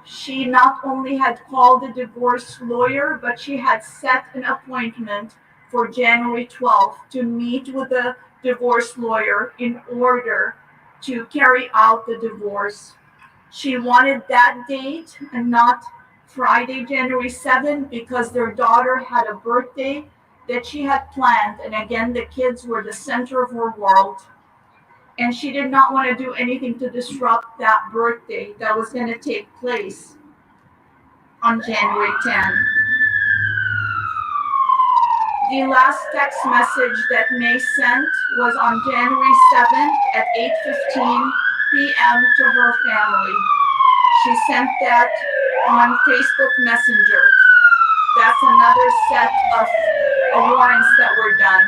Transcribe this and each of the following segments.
She not only had called the divorce lawyer, but she had set an appointment for January 12th to meet with the divorce lawyer in order to carry out the divorce. She wanted that date and not Friday, January 7th, because their daughter had a birthday that she had planned. And again, the kids were the center of her world. And she did not want to do anything to disrupt that birthday that was going to take place on January 10th. The last text message that May sent was on January 7th at 8:15 p.m. to her family. She sent that on Facebook Messenger. That's another set of warrants that were done.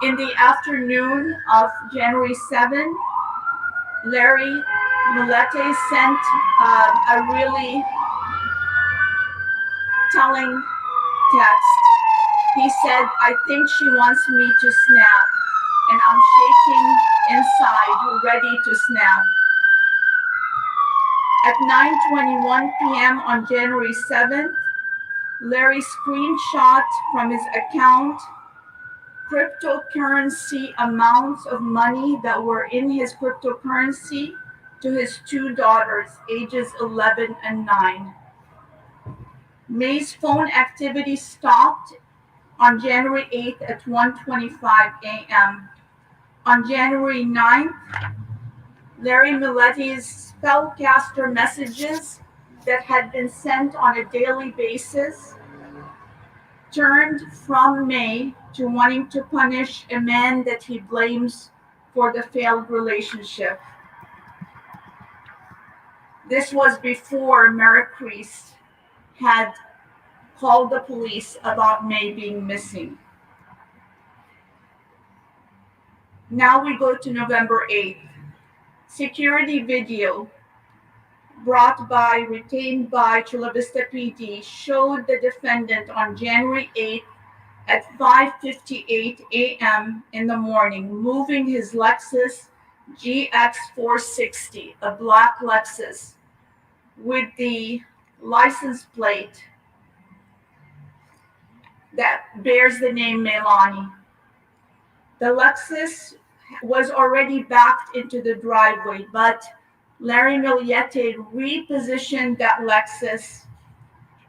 In the afternoon of January 7th, Larry Millete sent a really telling text. He said, "I think she wants me to snap, and I'm shaking inside, ready to snap." At 9:21 p.m. on January 7th, Larry screenshot from his account cryptocurrency amounts of money that were in his cryptocurrency to his two daughters, ages 11 and 9. May's phone activity stopped on January 8th at 1:25 a.m. On January 9th, Larry Millete's spellcaster messages that had been sent on a daily basis turned from May to wanting to punish a man that he blames for the failed relationship. This was before Merrick Priest had called the police about May being missing. Now we go to November 8th. Security video retained by Chula Vista PD showed the defendant on January 8th at 5:58 a.m. in the morning moving his Lexus GX460, a black Lexus, with the license plate that bears the name Melani. The Lexus was already backed into the driveway, but Larry Millete repositioned that Lexus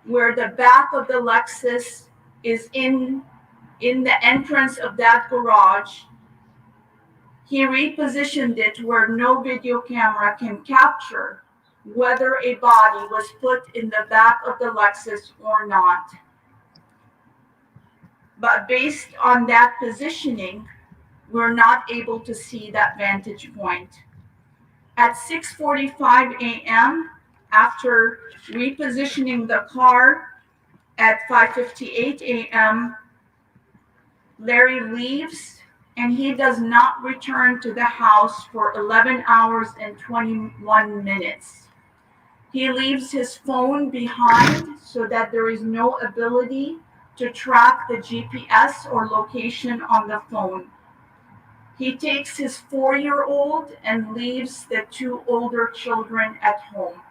where the back of the Lexus is in the entrance of that garage. He repositioned it where no video camera can capture whether a body was put in the back of the Lexus or not. But based on that positioning, we're not able to see that vantage point. At 6:45 a.m., after repositioning the car at 5:58 a.m., Larry leaves and he does not return to the house for 11 hours and 21 minutes. He leaves his phone behind so that there is no ability to track the GPS or location on the phone. He takes his 4-year-old and leaves the two older children at home.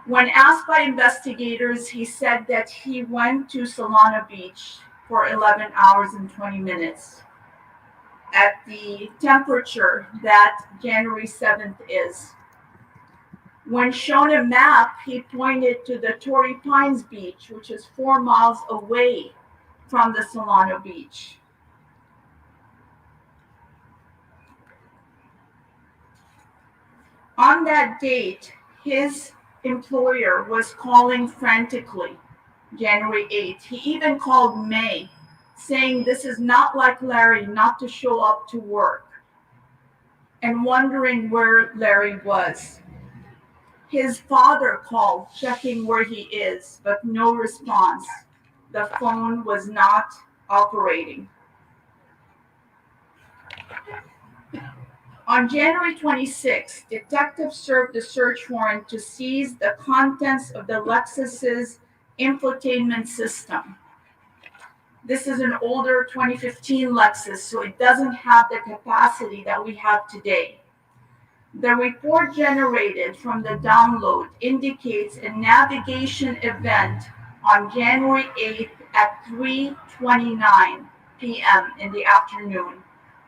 When asked by investigators, he said that he went to Solana Beach for 11 hours and 20 minutes at the temperature that January 7th is. When shown a map, he pointed to the Torrey Pines Beach, which is 4 miles away from the Solana Beach. On that date, his employer was calling frantically, January 8th. He even called May, saying this is not like Larry not to show up to work, and wondering where Larry was. His father called, checking where he is, but no response. The phone was not operating. On January 26, detectives served a search warrant to seize the contents of the Lexus's infotainment system. This is an older 2015 Lexus, so it doesn't have the capacity that we have today. The report generated from the download indicates a navigation event on January 8th at 3:29 p.m. in the afternoon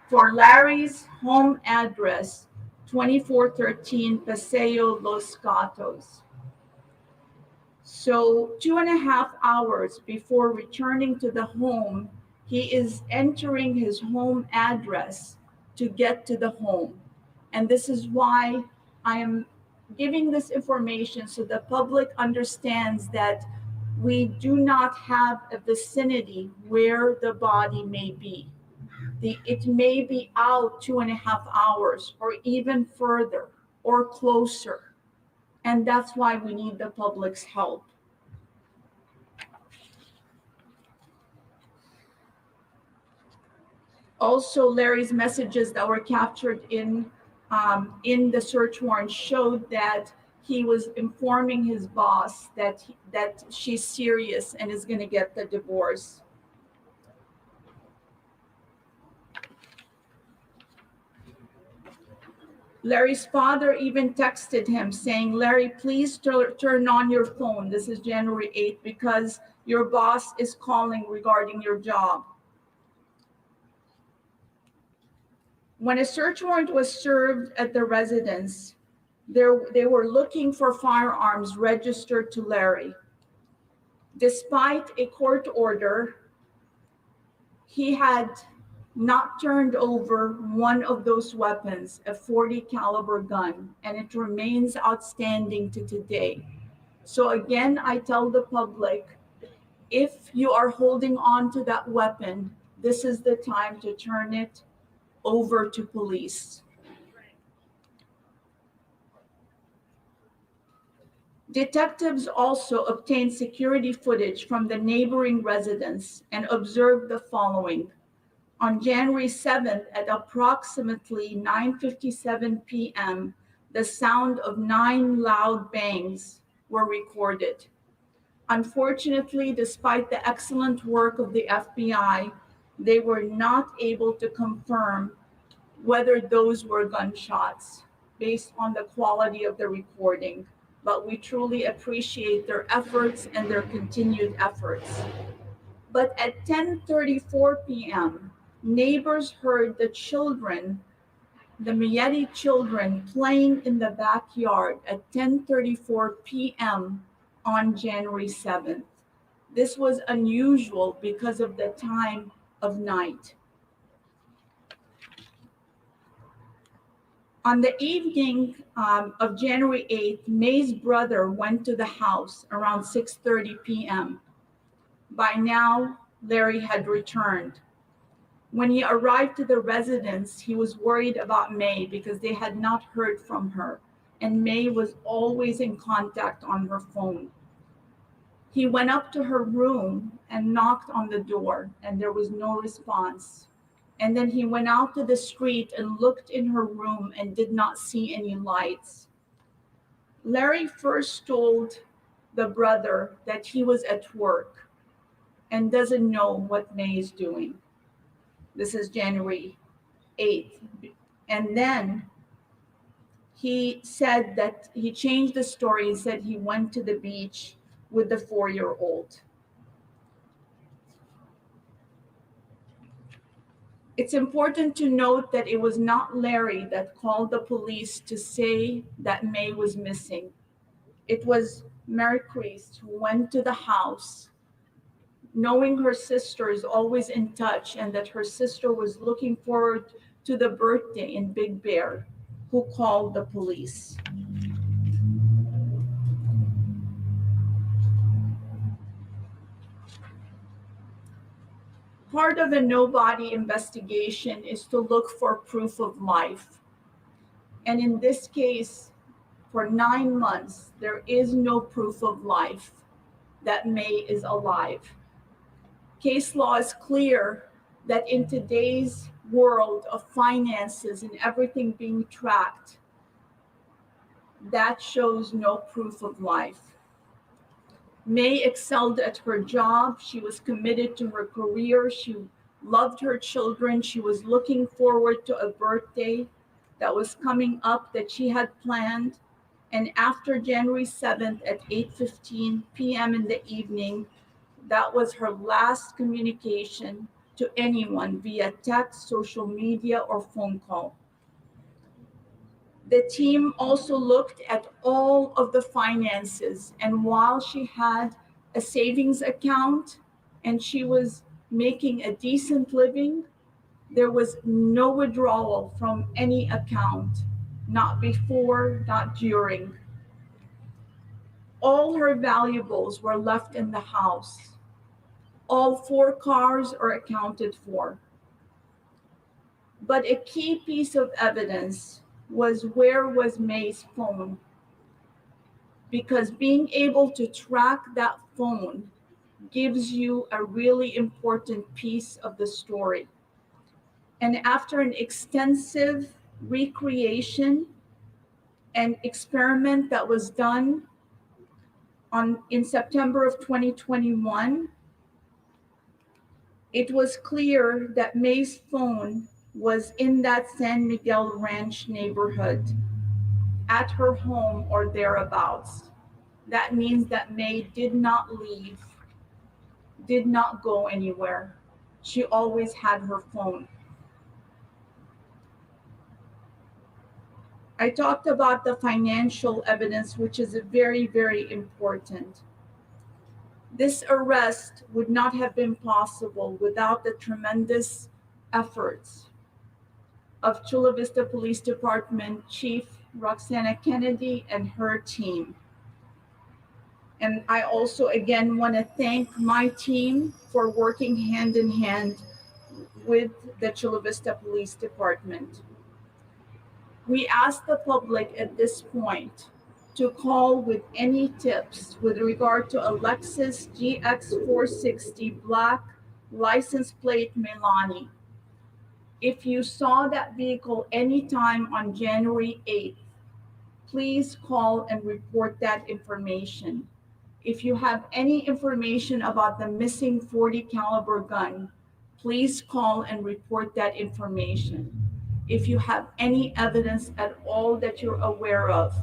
for Larry's home address, 2413 Paseo Los Gatos. So 2.5 hours before returning to the home, he is entering his home address to get to the home. And this is why I am giving this information so the public understands that we do not have a vicinity where the body may be. It may be out 2.5 hours or even further or closer. And that's why we need the public's help. Also, Larry's messages that were captured in the search warrant showed that he was informing his boss that she's serious and is going to get the divorce. Larry's father even texted him saying, "Larry, please turn on your phone." This is January 8th, because your boss is calling regarding your job. When a search warrant was served at the residence, they were looking for firearms registered to Larry. Despite a court order, he had not turned over one of those weapons, a .40 caliber gun, and it remains outstanding to today. So again, I tell the public, if you are holding on to that weapon, this is the time to turn it over to police. Detectives also obtained security footage from the neighboring residence and observed the following. On January 7th at approximately 9:57 p.m., the sound of 9 loud bangs were recorded. Unfortunately, despite the excellent work of the FBI, they were not able to confirm whether those were gunshots based on the quality of the recording. But we truly appreciate their efforts and their continued efforts. But at 10:34 p.m., neighbors heard the children, the Millete children, playing in the backyard at 10:34 p.m. on January 7th. This was unusual because of the time of night. On the evening of January 8th, May's brother went to the house around 6:30 p.m. By now, Larry had returned. When he arrived to the residence, he was worried about May because they had not heard from her, and May was always in contact on her phone. He went up to her room and knocked on the door, and there was no response. And then he went out to the street and looked in her room and did not see any lights. Larry first told the brother that he was at work and doesn't know what May is doing. This is January 8th. And then he said that he changed the story and said he went to the beach with the 4-year-old. It's important to note that it was not Larry that called the police to say that May was missing. It was Mary Christ who went to the house, knowing her sister is always in touch and that her sister was looking forward to the birthday in Big Bear, who called the police. Part of a no-body investigation is to look for proof of life. And in this case, for 9 months, there is no proof of life that May is alive. Case law is clear that in today's world of finances and everything being tracked, that shows no proof of life. May excelled at her job. She was committed to her career. She loved her children. She was looking forward to a birthday that was coming up that she had planned. And after January 7th at 8:15 p.m. in the evening, that was her last communication to anyone via text, social media, or phone call. The team also looked at all of the finances, and while she had a savings account and she was making a decent living, there was no withdrawal from any account, not before, not during. All her valuables were left in the house. All 4 cars are accounted for. But a key piece of evidence was where was May's phone, because being able to track that phone gives you a really important piece of the story. And after an extensive recreation and experiment that was done in September of 2021, it was clear that May's phone was in that San Miguel Ranch neighborhood at her home or thereabouts. That means that May did not leave, did not go anywhere. She always had her phone. I talked about the financial evidence, which is very, very important. This arrest would not have been possible without the tremendous efforts of Chula Vista Police Department Chief Roxana Kennedy and her team. And I also again want to thank my team for working hand in hand with the Chula Vista Police Department. We ask the public at this point to call with any tips with regard to a Lexus GX460 black license plate Milani. If you saw that vehicle anytime on January 8th, please call and report that information. If you have any information about the missing .40 caliber gun, please call and report that information. If you have any evidence at all that you're aware of,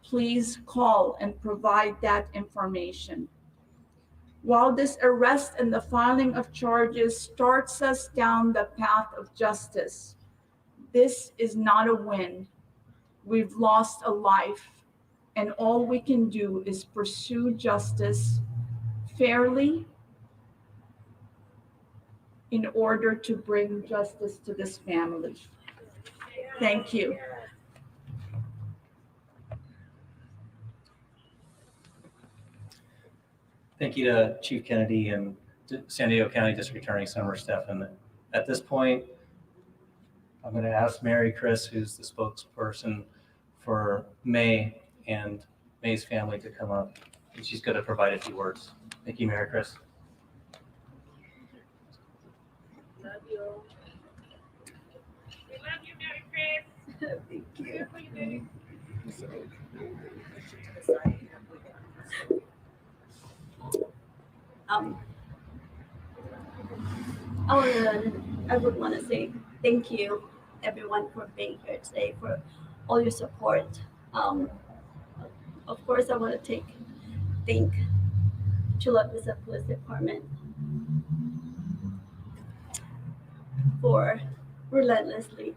please call and provide that information. While this arrest and the filing of charges starts us down the path of justice, this is not a win. We've lost a life, and all we can do is pursue justice fairly in order to bring justice to this family. Thank you. Thank you to Chief Kennedy and San Diego County District Attorney Summer Steffen. At this point, I'm going to ask Mary Chris, who's the spokesperson for May and May's family, to come up, and she's going to provide a few words. Thank you, Mary Chris. Love you. We love you, Mary Chris. Thank you. I would want to say thank you, everyone, for being here today, for all your support. Of course, I want to thank Chula Vista Police Department for relentlessly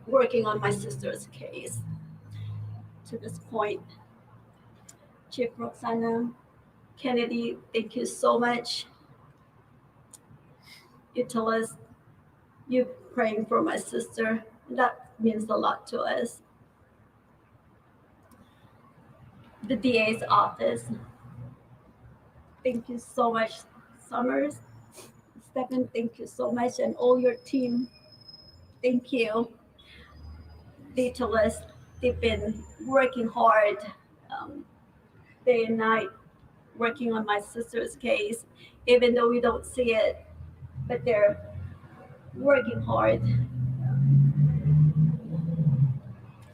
working on my sister's case to this point. Chief Roxana Kennedy, thank you so much. You tell us you're praying for my sister. That means a lot to us. The DA's office, thank you so much. Summers, Stephen, thank you so much, and all your team, thank you. They tell us they've been working hard day and night, working on my sister's case, even though we don't see it, but they're working hard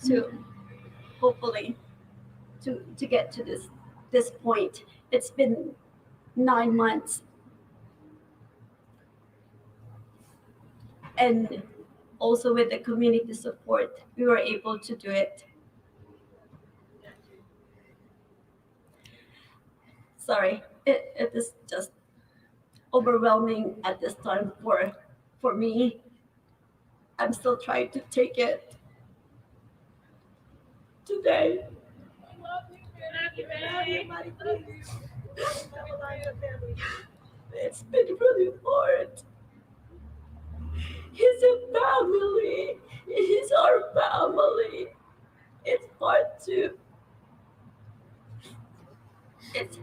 to hopefully to get to this point. It's been 9 months, and also with the community support, we were able to do it. Sorry, it is just overwhelming at this time for me. I'm still trying to take it today. It's been really hard. He's a family. He's our family. It's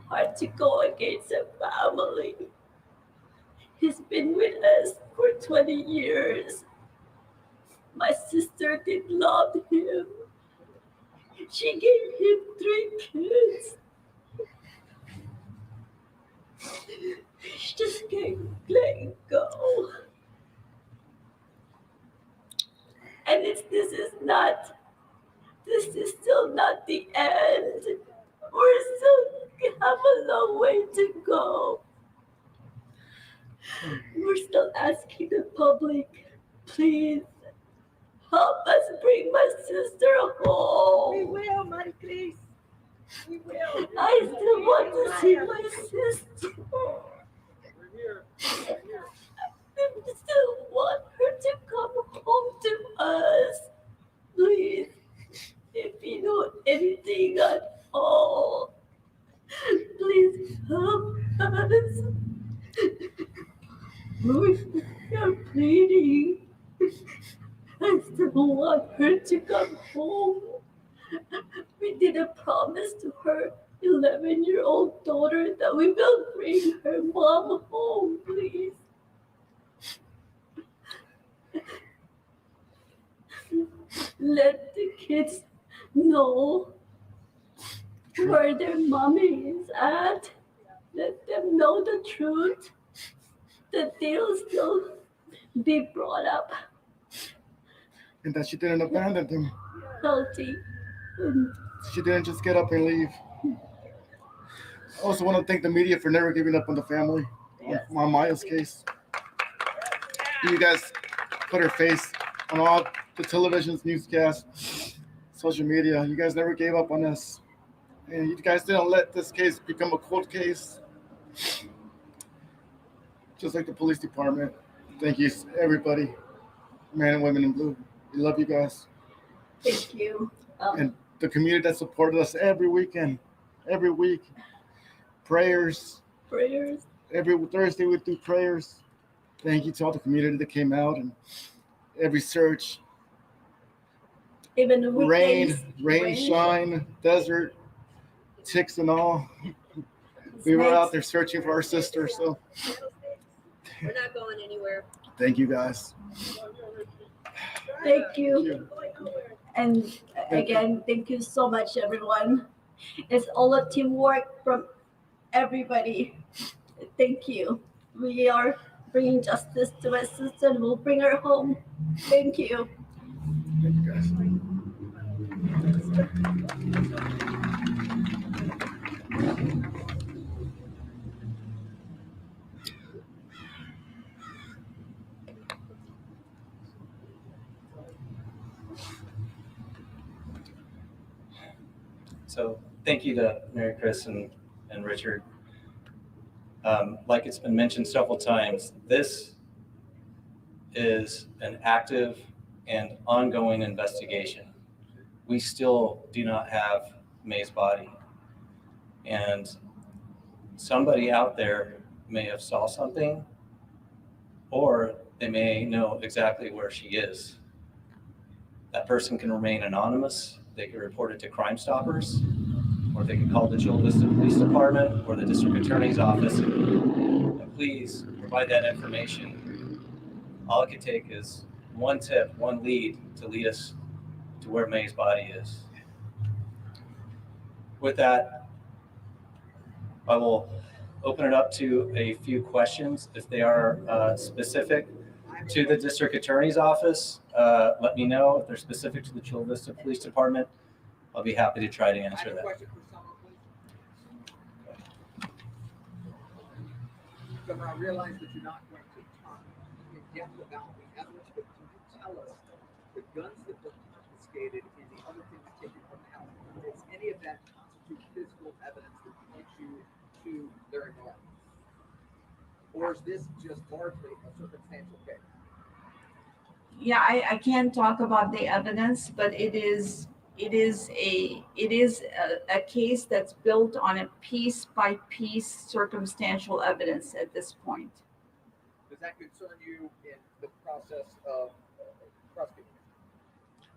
hard to go against a family. He's been with us for 20 years. My sister did love him. She gave him 3 kids. She just can't let it go. And this is still not the end. We're still have a long way to go. We're still asking the public, please help us bring my sister home. We will, Marie Chris. We will. I still want to see my sister. I still want her to come home to us. Please, if you know anything at all, please help us. We are pleading. I still want her to come home. We did a promise to her 11-year-old daughter that we will bring her mom home, please. Let the kids know where their mommy is at. Let them know the truth, that they'll still be brought up And that she didn't abandon them. healthy. She didn't just get up and leave. I also want to thank the media for never giving up on the family. Yes. On Maya's case. You guys put her face on all the televisions, newscasts, social media. You guys never gave up on us. And you guys didn't let this case become a cold case. Just like the police department. Thank you, everybody. Men and women in blue. We love you guys. Thank you. And the community that supported us every weekend, every week. Prayers. Prayers. Every Thursday we do prayers. Thank you to all the community that came out and every search. Even the weekdays. Rain, shine, desert, ticks and all. We were out there searching for our sister. So We're not going anywhere. thank you guys. Thank you. Thank you. And again, thank you so much, everyone. It's all a teamwork from everybody. Thank you. We are bringing justice to my sister and we'll bring her home. Thank you. Thank you guys. So thank you to Mary Chris and Richard. Like it's been mentioned several times, this is an active and ongoing investigation. We still do not have May's body. And somebody out there may have saw something, or they may know exactly where she is. That person can remain anonymous. They can report it to Crime Stoppers, or they can call the Chula Vista Police Department or the District Attorney's Office. And please provide that information. All it could take is one tip, one lead to lead us to where May's body is. With that, I will open it up to a few questions. If they are specific to the District Attorney's Office, let me know. If they're specific to the Chula Vista Police Department, I'll be happy to try to I answer have a that. question for Summer, please. Summer, I realize that you're not going to talk in depth about the evidence, but can you tell us the guns that were confiscated and the other things taken from the house, does any of that constitute physical evidence that points you to their involvement? Or is this just largely a circumstantial case? Yeah, I can't talk about the evidence, but it is a case that's built on a piece by piece circumstantial evidence at this point. Does that concern you in the process of prosecuting?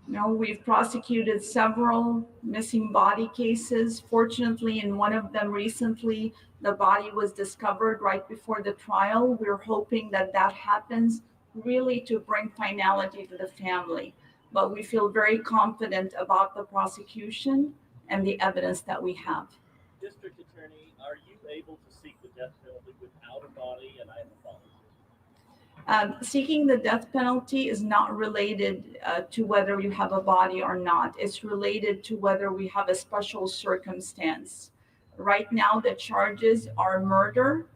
No, we've prosecuted several missing body cases. Fortunately, in one of them recently, the body was discovered right before the trial. We're hoping that that happens really to bring finality to the family. But we feel very confident about the prosecution and the evidence that we have. District Attorney, are you able to seek the death penalty without a body? And I have a follow-up. Seeking the death penalty is not related to whether you have a body or not. It's related to whether we have a special circumstance. Right now, the charges are murder,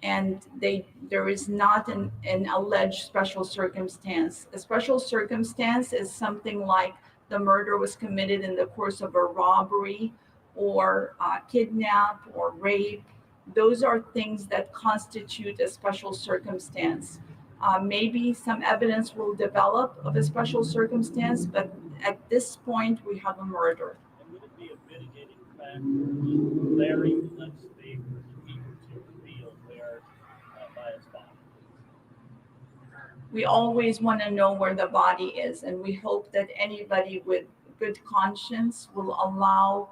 and there is not an alleged special circumstance. A special circumstance is something like the murder was committed in the course of a robbery or kidnap or rape. Those are things that constitute a special circumstance. Maybe some evidence will develop of a special circumstance, but at this point, we have a murder. And would it be a mitigating factor if Larry lets the people to reveal where Maya's body is? We always want to know where the body is, and we hope that anybody with good conscience will allow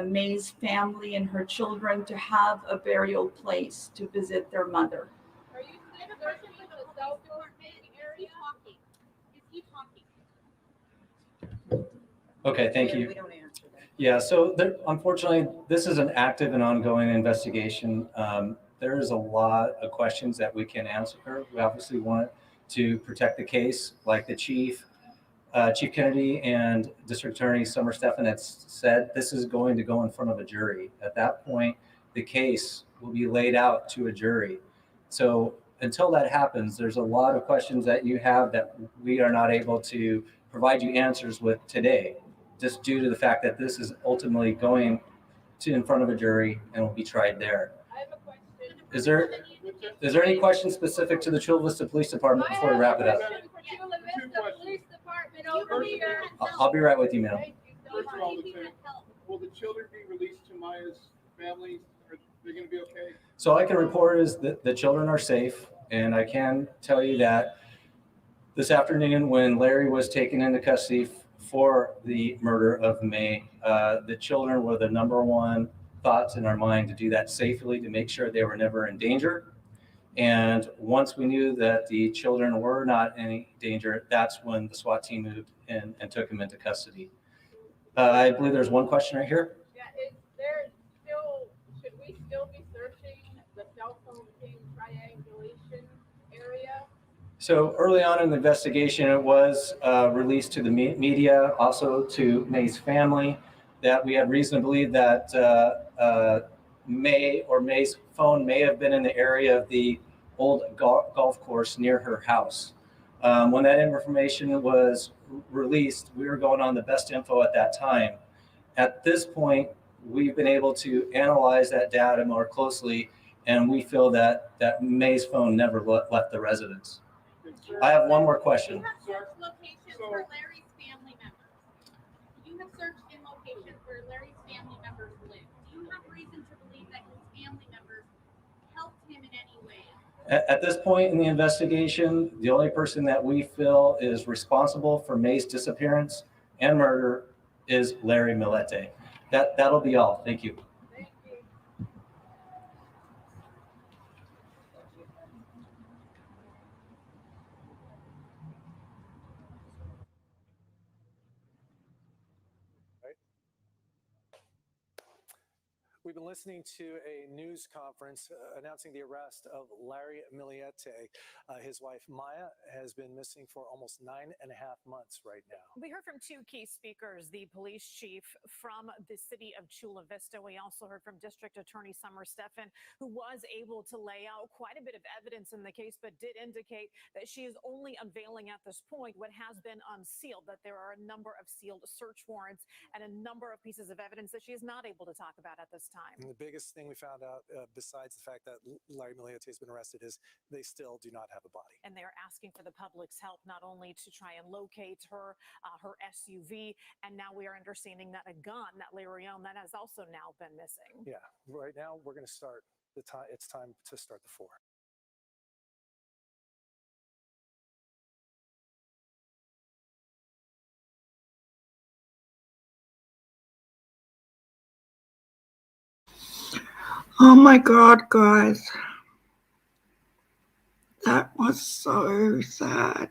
May's family and her children to have a burial place to visit their mother. Are you searching for the cell department? Is he talking? Okay, thank you. We don't answer that. Yeah, so unfortunately, this is an active and ongoing investigation. There is a lot of questions that we can answer. We obviously want to protect the case, like the Chief Kennedy and District Attorney Summer Stephan had said. This is going to go in front of a jury. At that point, the case will be laid out to a jury. So until that happens, there's a lot of questions that you have that we are not able to provide you answers with today, just due to the fact that this is ultimately going in front of a jury and will be tried there. I have a question. Is there any question specific to the Chula Vista Police Department before we wrap it up? Chula Vista Police Department over here. I'll be right with you, ma'am. First of all, will the children be released to Maya's family? Are they going to be okay? So I can report is that the children are safe, and I can tell you that this afternoon when Larry was taken into custody for the murder of May, the children were the number one thoughts in our mind to do that safely, to make sure they were never in danger. And once we knew that the children were not in any danger, that's when the SWAT team moved in and took them into custody. I believe there's one question right here. Yeah, is there still, should we still be searching the cell phone ping triangulation area? So early on in the investigation, it was released to the media, also to May's family, that we had reason to believe that May's phone may have been in the area of the old golf course near her house. When that information was released, we were going on the best info at that time. At this point, we've been able to analyze that data more closely, and we feel that May's phone never left the residence. I have one more question. You have searched locations for Larry's family members. You have searched in locations where Larry's family members live. Do you have reason to believe that his family members helped him in any way? At this point in the investigation, the only person that we feel is responsible for May's disappearance and murder is Larry Millete. That'll be all. Thank you. Thank you. We've been listening to a news conference announcing the arrest of Larry Millete. His wife, Maya, has been missing for almost 9.5 months right now. We heard from two key speakers, the police chief from the city of Chula Vista. We also heard from District Attorney Summer Stephan, who was able to lay out quite a bit of evidence in the case, but did indicate that she is only unveiling at this point what has been unsealed, that there are a number of sealed search warrants and a number of pieces of evidence that she is not able to talk about at this time. And the biggest thing we found out, besides the fact that Larry Millete has been arrested, is they still do not have a body. And they are asking for the public's help, not only to try and locate her, her SUV, and now we are understanding that a gun that Larry owned that has also now been missing. Yeah, right now we're going to start the time. It's time to start the 4. Oh my God, guys. That was so sad.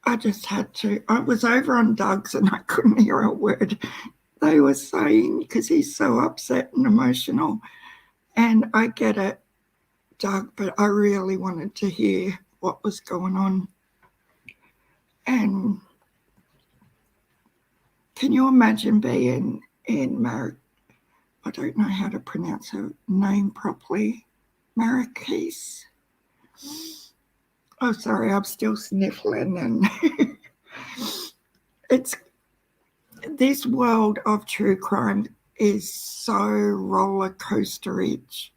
I just had to. I was over on Doug's and I couldn't hear a word they were saying because he's so upset and emotional. And I get it, Doug, but I really wanted to hear what was going on. And can you imagine being in I don't know how to pronounce her name properly. Marrakesh. Oh, sorry, I'm still sniffling. And it's this world of true crime is so roller coaster-ish.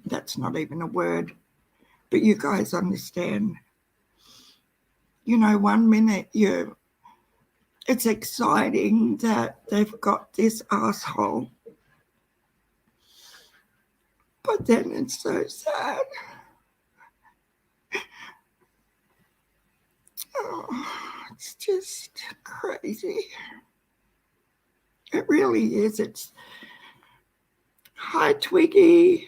That's not even a word, but you guys understand. You know, one minute it's exciting that they've got this asshole, but then it's so sad. Oh, it's just crazy. It really is. It's, hi, Twiggy.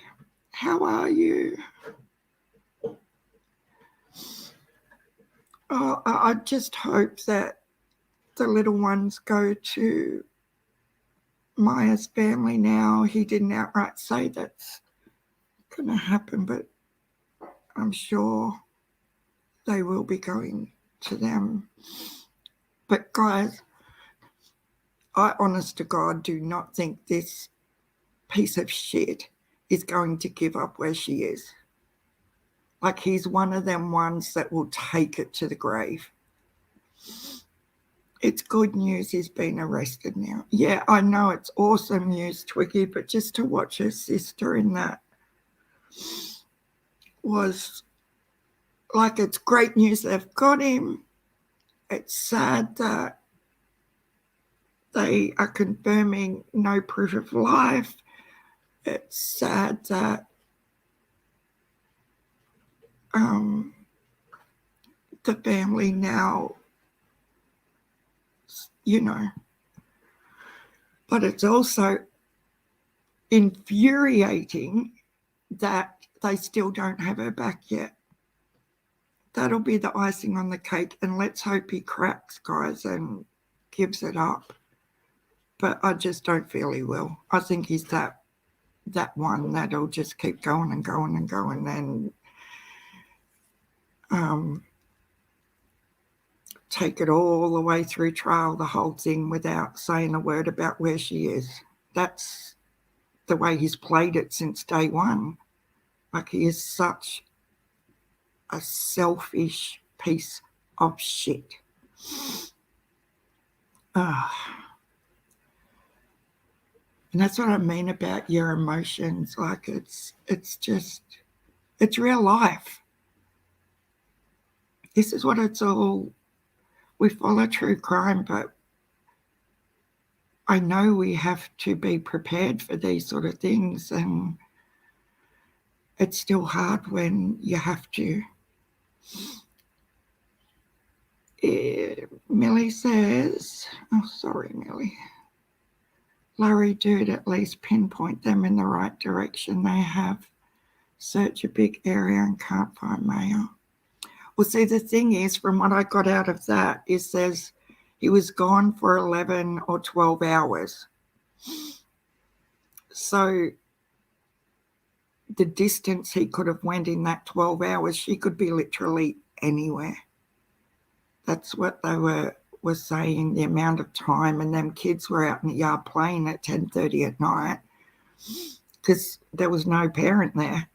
How are you? Oh, I just hope that the little ones go to Maya's family now. He didn't outright say that's going to happen, but I'm sure they will be going to them. But guys, I honest to God do not think this piece of shit is going to give up where she is. Like, he's one of them ones that will take it to the grave. It's good news he's been arrested now. Yeah, I know it's awesome news, Twiggy, but just to watch her sister in that was like, it's great news they've got him. It's sad that they are confirming no proof of life. It's sad that the family now, you know, but it's also infuriating that they still don't have her back yet. That'll be the icing on the cake, and let's hope he cracks, guys, and gives it up. But I just don't feel he will. I think he's that one that'll just keep going and going and going, and take it all the way through trial, the whole thing, without saying a word about where she is. That's the way he's played it since day one. Like, he is such a selfish piece of shit. And that's what I mean about your emotions. Like, it's real life. This is what it's all. We follow true crime, but I know we have to be prepared for these sort of things, and it's still hard when you have to. Millie says, oh, sorry, Millie. Larry, dude, at least pinpoint them in the right direction. They have searched a big area and can't find Maya. Well, see, the thing is, from what I got out of that, is He was gone for 11 or 12 hours. So the distance he could have went in that 12 hours, she could be literally anywhere. That's what they were saying, the amount of time. And them kids were out in the yard playing at 10:30 at night because there was no parent there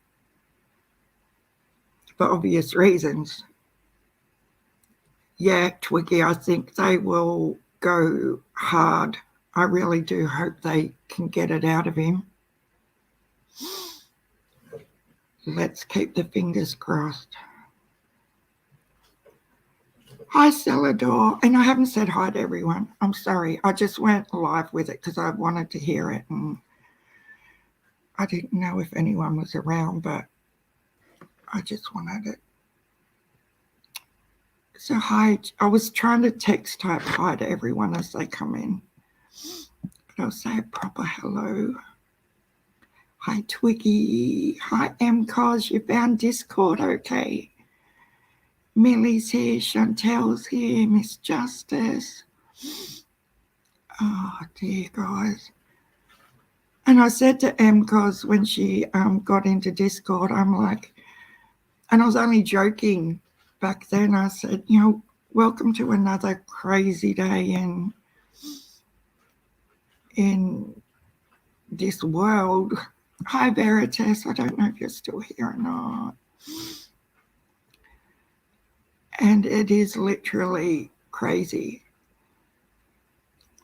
for obvious reasons. Yeah, Twiggy, I think they will go hard. I really do hope they can get it out of him. Let's keep the fingers crossed. Hi, Celador. And I haven't said hi to everyone. I'm sorry. I just went live with it because I wanted to hear it. And I didn't know if anyone was around, but I just wanted it. So hi. I was trying to text type hi to everyone as they come in. But I'll say a proper hello. Hi, Twiggy. Hi, MCOS. You found Discord. Okay. Millie's here, Chantel's here, Miss Justice. Oh dear, guys. And I said to MCOS when she got into Discord, I'm like, and I was only joking back then, I said, you know, welcome to another crazy day in this world. Hi, Veritas. I don't know if you're still here or not. And it is literally crazy.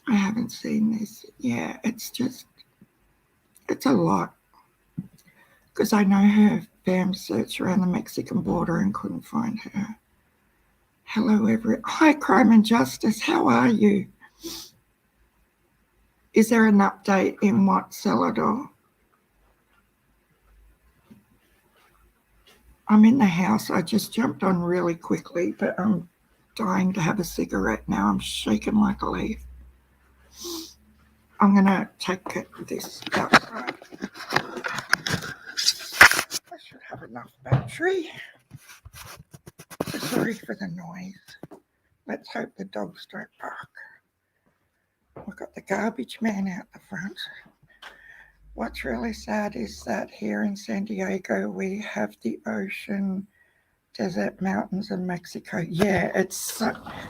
I haven't seen this. Yeah, it's a lot. Because I know her fam searched around the Mexican border and couldn't find her. Hello, everyone. Hi, Crime and Justice. How are you? Is there an update in what, Celador? I'm in the house. I just jumped on really quickly, but I'm dying to have a cigarette now. I'm shaking like a leaf. I'm going to take this outside. I should have enough battery. Sorry for the noise. Let's hope the dogs don't bark. We've got the garbage man out the front. What's really sad is that here in San Diego, we have the ocean, desert, mountains, and Mexico. Yeah, it's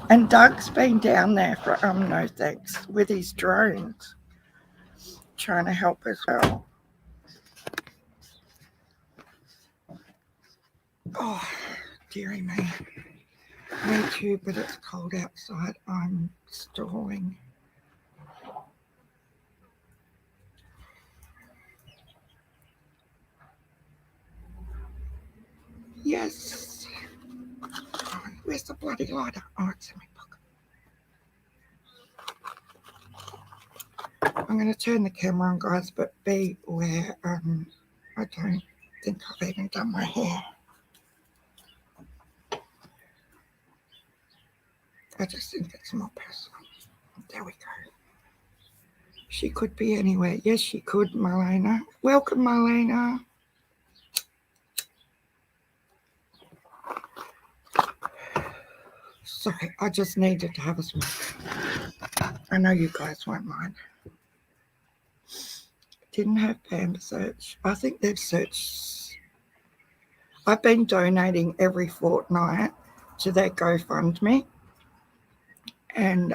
and Doug's been down there for no thanks with his drones, trying to help as well. Oh, dearie me. Me too, but it's cold outside. I'm stalling. Yes. Oh, where's the bloody lighter? Oh, it's in my pocket. I'm going to turn the camera on, guys, but beware. I don't think I've even done my hair. I just think it's more personal. There we go. She could be anywhere. Yes, she could, Marlena. Welcome, Marlena. Sorry, I just needed to have a smoke. I know you guys won't mind. Didn't have Pam search. I think they've searched. I've been donating every fortnight to their GoFundMe. And,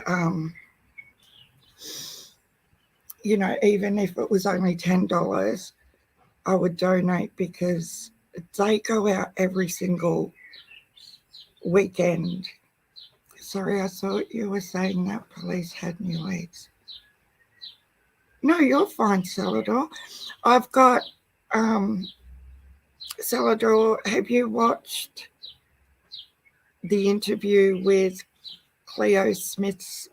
you know, even if it was only $10, I would donate because they go out every single weekend. Sorry, I thought you were saying that police had new leads. No, you're fine, Celador. I've got, Celador, have you watched the interview with Cleo Smith's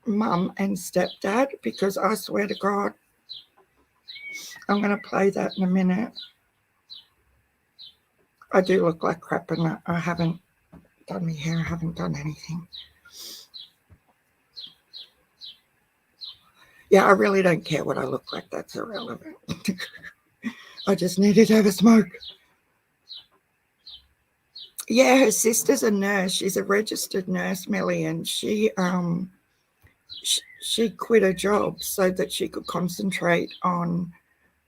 mum and stepdad? Because I swear to God, I'm going to play that in a minute. I do look like crap and I haven't done my hair, I haven't done anything. Yeah, I really don't care what I look like. That's irrelevant. I just needed to have a smoke. Yeah, her sister's a nurse. She's a registered nurse, Millie, and she she quit her job so that she could concentrate on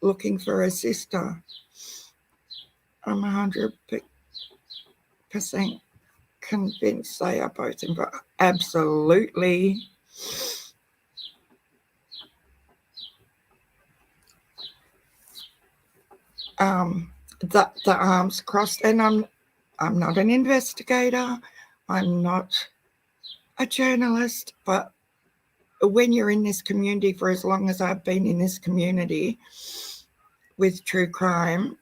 looking for her sister. I'm 100% convinced they are both involved. Absolutely. The arms crossed, and I'm not an investigator. I'm not a journalist, but when you're in this community for as long as I've been in this community with true crime,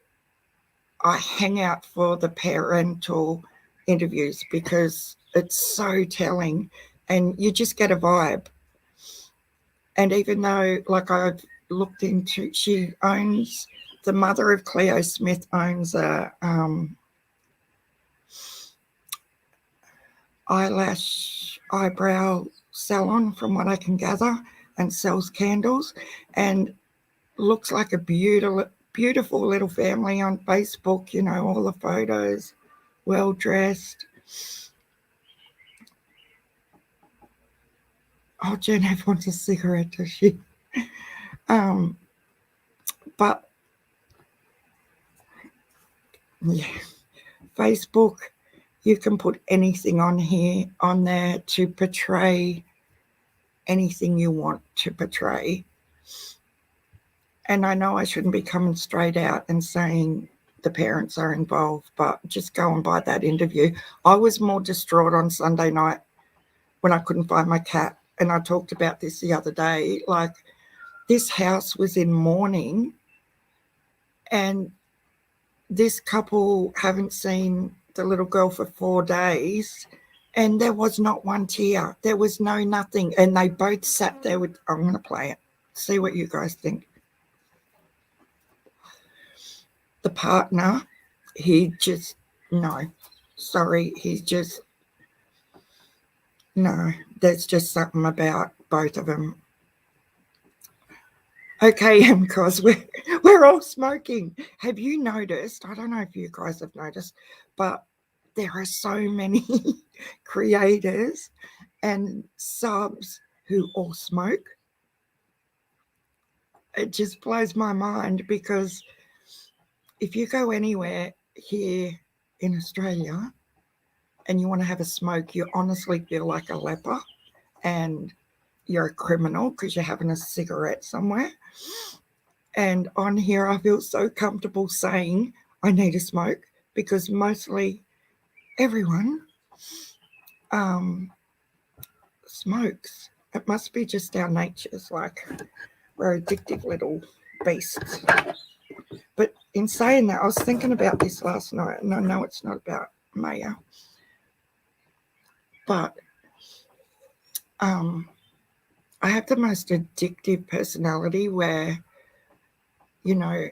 I hang out for the parental interviews because it's so telling and you just get a vibe. And even though, like, I've looked into, she owns, the mother of Cleo Smith owns a eyebrow salon, from what I can gather, and sells candles, and looks like a beautiful little family on Facebook, you know, all the photos, well dressed. Oh, Janet wants a cigarette, does she? But yeah, Facebook, you can put anything on there to portray anything you want to portray. And I know I shouldn't be coming straight out and saying the parents are involved, but just go and buy that interview. I was more distraught on Sunday night when I couldn't find my cat. And I talked about this the other day. Like, this house was in mourning, and this couple haven't seen the little girl for 4 days, and there was not one tear. There was no nothing. And they both sat there with, I'm going to play it, see what you guys think. The partner, he just, no, sorry, he's just, no, there's just something about both of them. Okay, because we're all smoking. Have you noticed, I don't know if you guys have noticed, but there are so many creators and subs who all smoke. It just blows my mind, because if you go anywhere here in Australia and you want to have a smoke, you honestly feel like a leper and you're a criminal because you're having a cigarette somewhere. And on here, I feel so comfortable saying I need a smoke, because mostly everyone smokes. It must be just our natures, like we're addictive little beasts. But in saying that, I was thinking about this last night, and I know it's not about Maya, but I have the most addictive personality where, you know,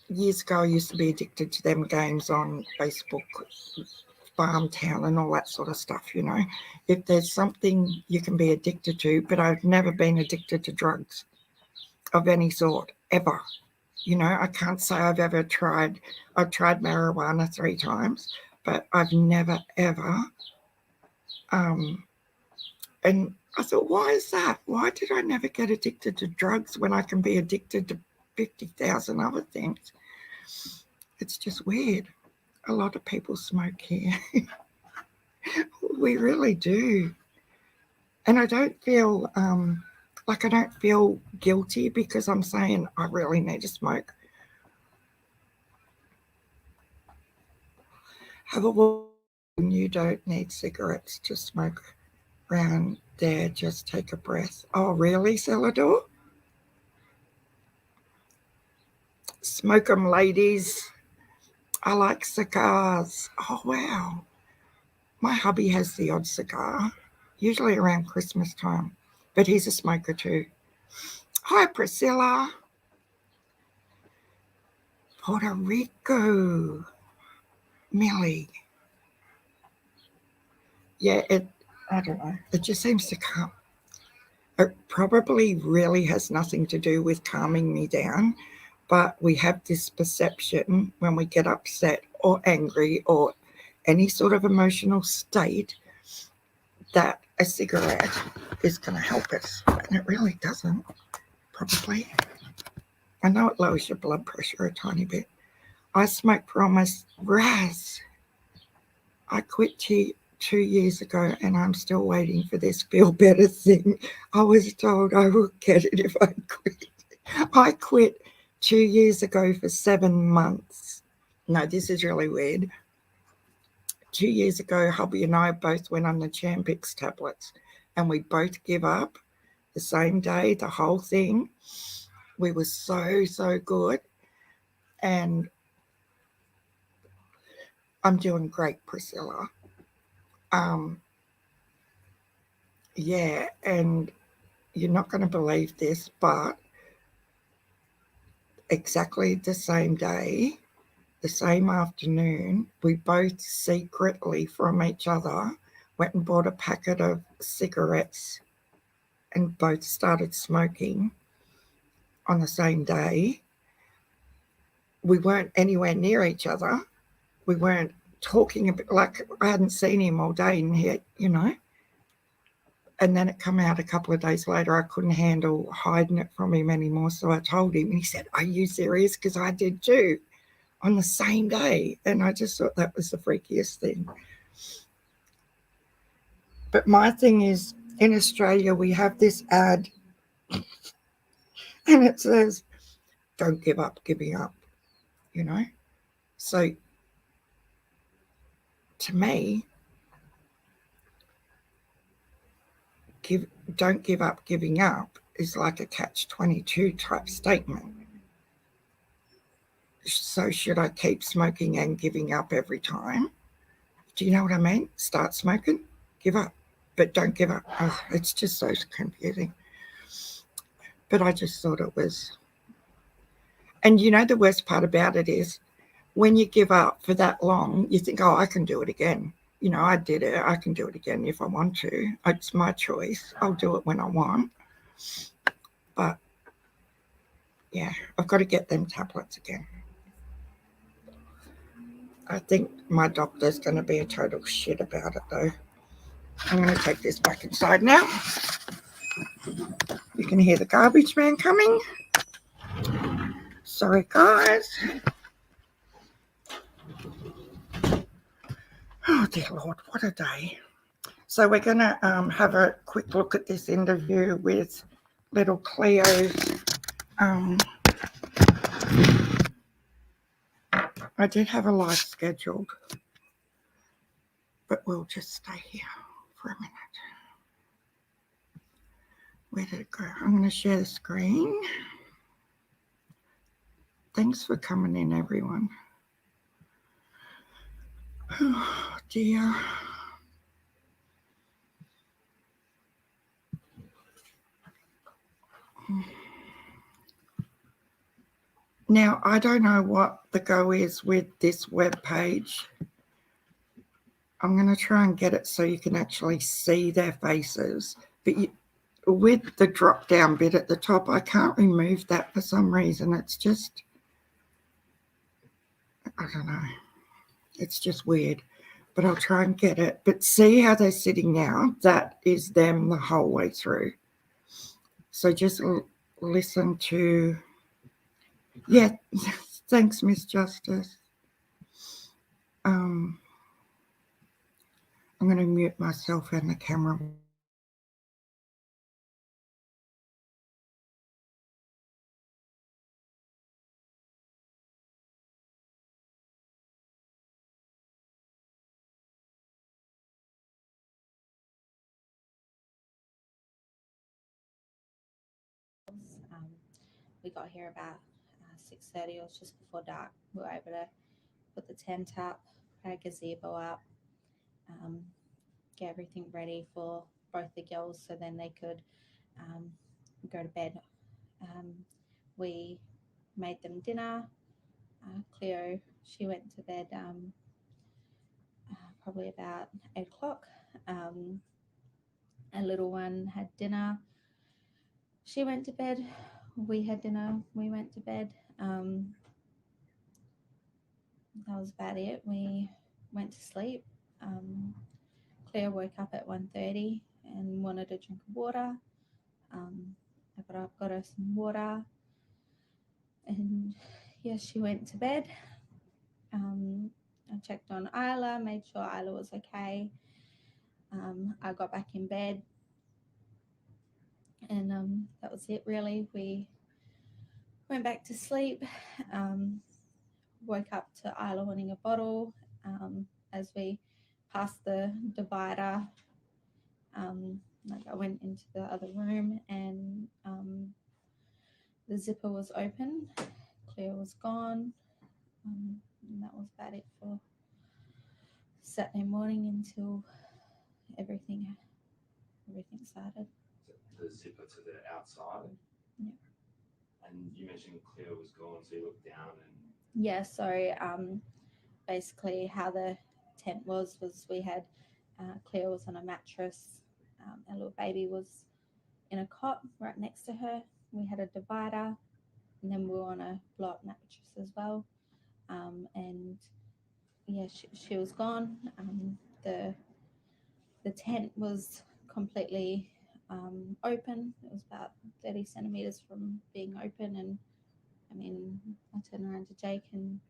years ago I used to be addicted to them games on Facebook, Farm Town and all that sort of stuff, you know. If there's something you can be addicted to, but I've never been addicted to drugs of any sort, ever. You know, I can't say I've ever tried. I've tried marijuana 3 times, but I've never, ever. And I thought, why is that? Why did I never get addicted to drugs when I can be addicted to 50,000 other things? It's just weird. A lot of people smoke here. We really do. And I don't feel like I don't feel guilty because I'm saying I really need to smoke. Have a walk. You don't need cigarettes to smoke around there. Just take a breath. Oh, really, Celador? Smoke 'em, ladies. I like cigars. Oh, wow. My hubby has the odd cigar, usually around Christmas time, but he's a smoker too. Hi, Priscilla. Puerto Rico. Millie. Yeah, I don't know. It just seems to come. It probably really has nothing to do with calming me down, but we have this perception when we get upset or angry or any sort of emotional state that a cigarette is going to help us, and it really doesn't, probably. I know it lowers your blood pressure a tiny bit. I smoked for almost I quit 2 years ago, and I'm still waiting for this feel better thing. I was told I would get it if I quit. I quit 2 years ago for 7 months. No, this is really weird. 2 years ago, hubby and I both went on the Champix tablets, and we both give up the same day, the whole thing. We were so good, and I'm doing great, Priscilla. Yeah, and you're not going to believe this, but exactly the same day, the same afternoon, we both secretly from each other went and bought a packet of cigarettes and both started smoking on the same day. We weren't anywhere near each other. We weren't talking a bit, like I hadn't seen him all day, and he, and then it come out a couple of days later. I couldn't handle hiding it from him anymore, so I told him, and he said, "Are you serious? Because I did too, on the same day." And I just thought that was the freakiest thing. But my thing is, in Australia, we have this ad, and it says, "Don't give up, giving up," So to me, don't give up, giving up is like a catch-22 type statement. So should I keep smoking and giving up every time? Do you know what I mean? Start smoking, give up, but don't give up. Oh, it's just so confusing. But I just thought it was. And the worst part about it is when you give up for that long, you think, oh, I can do it again. I did it. I can do it again if I want to. It's my choice. I'll do it when I want. But yeah, I've got to get them tablets again. I think my doctor's going to be a total shit about it, though. I'm going to take this back inside now. You can hear the garbage man coming. Sorry, guys. Oh, dear Lord, what a day. So we're going to have a quick look at this interview with little Cleo's. I did have a live scheduled, but we'll just stay here for a minute. Where did it go? I'm going to share the screen. Thanks for coming in, everyone. Oh, dear. Now, I don't know what the go is with this web page. I'm going to try and get it so you can actually see their faces. But with the drop-down bit at the top, I can't remove that for some reason. It's just, I don't know. It's just weird. But I'll try and get it. But see how they're sitting now? That is them the whole way through. So just listen to... Yeah, thanks, Miss Justice. I'm going to mute myself and the camera. We got here about 6:30. It was just before dark. We were able to put the tent up, put a gazebo up, get everything ready for both the girls so then they could go to bed. We made them dinner. Cleo, she went to bed probably about 8 o'clock. A little one had dinner. She went to bed. We had dinner. We went to bed. That was about it. We went to sleep. Cleo woke up at 1:30 and wanted a drink of water. I got her some water, and yeah, she went to bed. I checked on Isla, made sure Isla was okay. I got back in bed, and that was it really. We went back to sleep. Woke up to Isla wanting a bottle. As we passed the divider, like I went into the other room, and the zipper was open. Cleo was gone. And that was about it for Saturday morning until everything started. The zipper to the outside. Yeah. And you mentioned Cleo was gone, so you looked down and. Yeah. So basically, how the tent was we had Cleo was on a mattress. Our little baby was in a cot right next to her. We had a divider, and then we were on a blow-up mattress as well. And yeah, she was gone. The tent was completely open. It was about 30 centimeters from being open, and I mean, I turned around to Jake and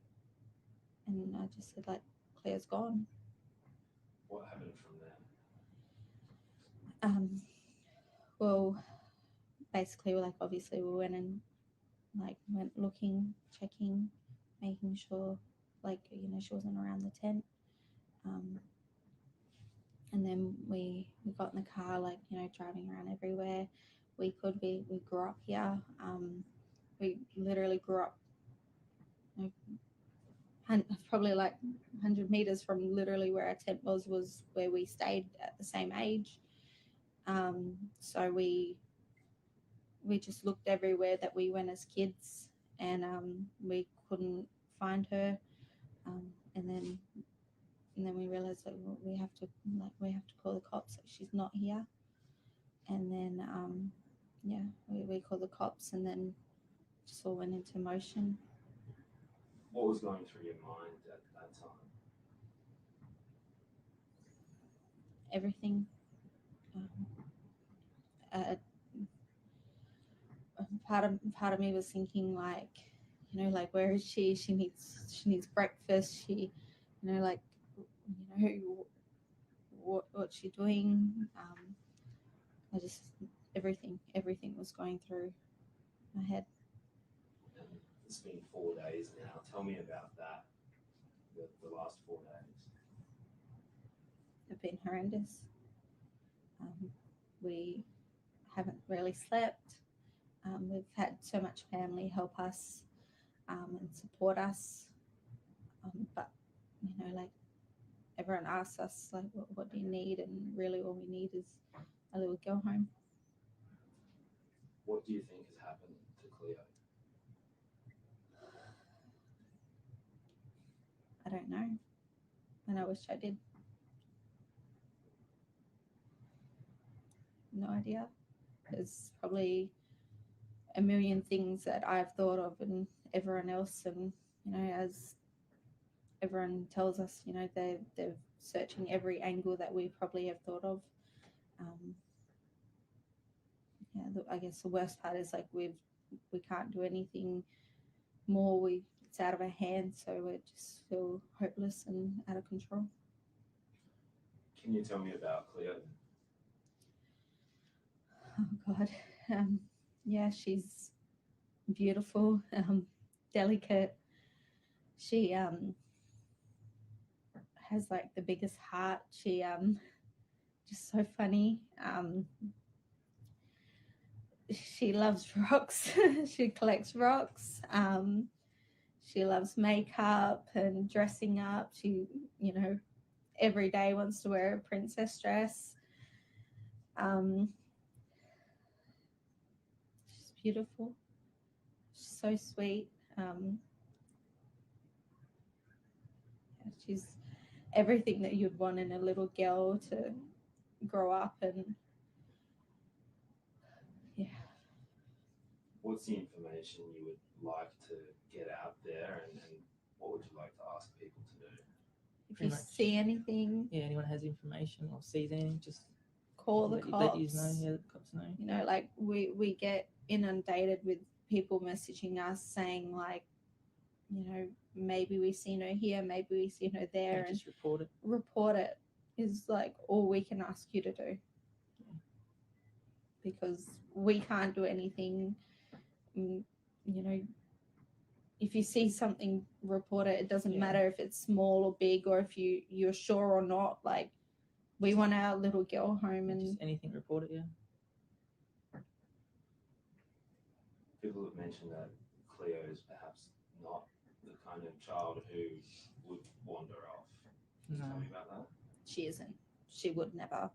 I just said, like, Claire's gone. What happened from there? Well, basically, like, obviously we went and went looking, checking, making sure, like, you know, she wasn't around the tent. And then we got in the car, like, you know, driving around everywhere we could. We grew up here. We literally grew up, you know, probably like 100 meters from literally where our tent was where we stayed at the same age. So we just looked everywhere that we went as kids, and we couldn't find her. And then we realized that we have to call the cops. Like, she's not here. And then yeah, we called the cops, and then just all went into motion. What was going through your mind at that time? Everything. Part of me was thinking, like, you know, like, where is she? She needs breakfast. She, you know, like, you know, what's she doing? I just everything was going through my head. And it's been 4 days now. Tell me about that. The last 4 days. Have been horrendous. We haven't really slept. We've had so much family help us and support us, but, you know, like, everyone asks us, like, what do you need? And really all we need is a little go home. What do you think has happened to Cleo? I don't know, and I wish I did. No idea. There's probably a million things that I've thought of, and everyone else, and, you know, as everyone tells us, you know, they're searching every angle that we probably have thought of. Yeah, I guess the worst part is, like, we can't do anything more. It's out of our hands, so we just feel hopeless and out of control. Can you tell me about Cleo? Oh God, yeah, she's beautiful, delicate. She has, like, the biggest heart. She just so funny. She loves rocks. She collects rocks. She loves makeup and dressing up. She, you know, every day wants to wear a princess dress. She's beautiful. She's so sweet. She's everything that you'd want in a little girl to grow up, and yeah. What's the information you would like to get out there, and what would you like to ask people to do? If you see anything, yeah, anyone has information or sees anything, just call the Let cops. you know, yeah, the cops know. You know, like we get inundated with people messaging us saying like, you know, maybe we seen her here, maybe we seen her there, Yeah, and just report it. report it is like all we can ask you to do. Because we can't do anything. You know, if you see something, report it. It doesn't matter if it's small or big, or if you're sure or not. Like, we want our little girl home, and Just anything, report it. Yeah. People have mentioned that Cleo is perhaps not the kind of child who would wander off. Can you tell me about that? she isn't. She would never.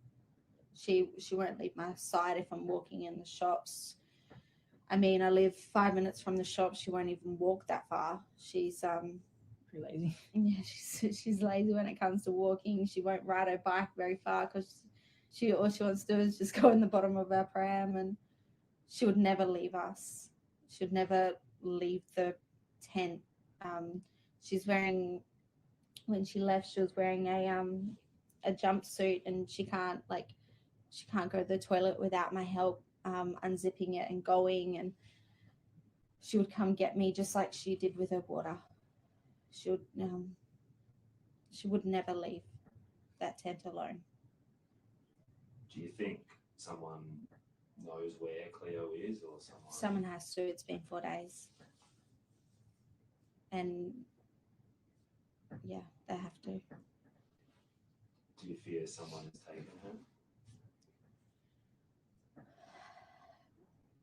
She won't leave my side if I'm walking in the shops. I mean, I live 5 minutes from the shop. She won't even walk that far. She's pretty lazy. Yeah, she's lazy when it comes to walking. She won't ride her bike very far because all she wants to do is just go in the bottom of our pram, and she would never leave us. She would never leave the tent. She's wearing, when she left, she was wearing a jumpsuit, and she can't go to the toilet without my help unzipping it and going. And she would come get me just like she did with her water. She would never leave that tent alone. Do you think someone knows where Cleo is, or Someone has to. It's been 4 days. And yeah, they have to. Do you fear someone has taken her?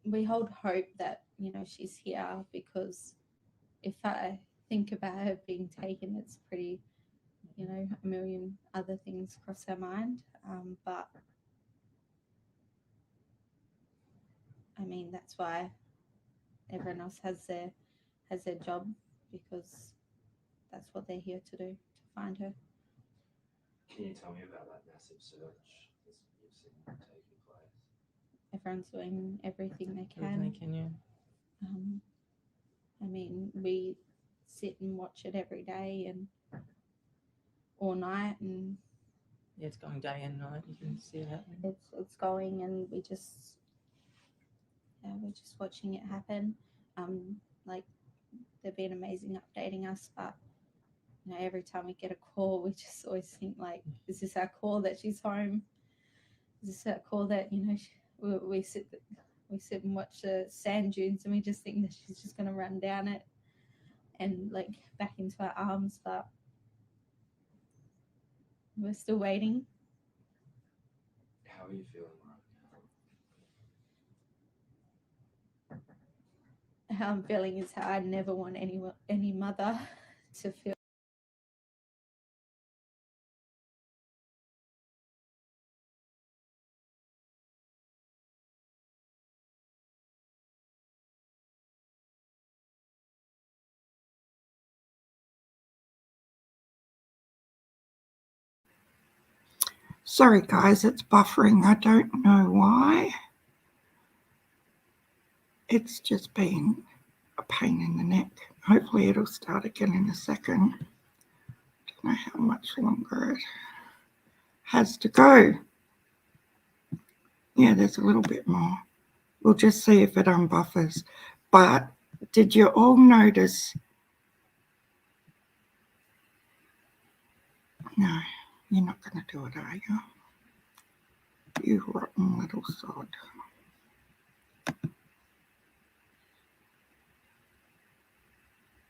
We hold hope that, you know, she's here, because if I think about her being taken, it's pretty, you know, a million other things cross her mind. But I mean, that's why everyone else has their job, because that's what they're here to do, to find her. Can you tell me about that massive search that you've seen taking place? Everyone's doing everything they can. Everything they can, yeah. I mean, we sit and watch it every day and all night, and yeah, it's going day and night. You can see it happening. It's going, and we're just watching it happen. Like, they've been amazing updating us, but you know, every time we get a call, we just always think like, is this our call that she's home? Is this our call that, you know, we sit and watch the sand dunes, and we just think that she's just going to run down it and like back into our arms, but we're still waiting. How are you feeling right now? How I'm feeling is how I never want any mother to feel. Sorry, guys, it's buffering. I don't know why. It's just been a pain in the neck. Hopefully it'll start again in a second. Don't know how much longer it has to go. Yeah, there's a little bit more. We'll just see if it unbuffers. But did you all notice? No, you're not going to do it, are you? You rotten little sod.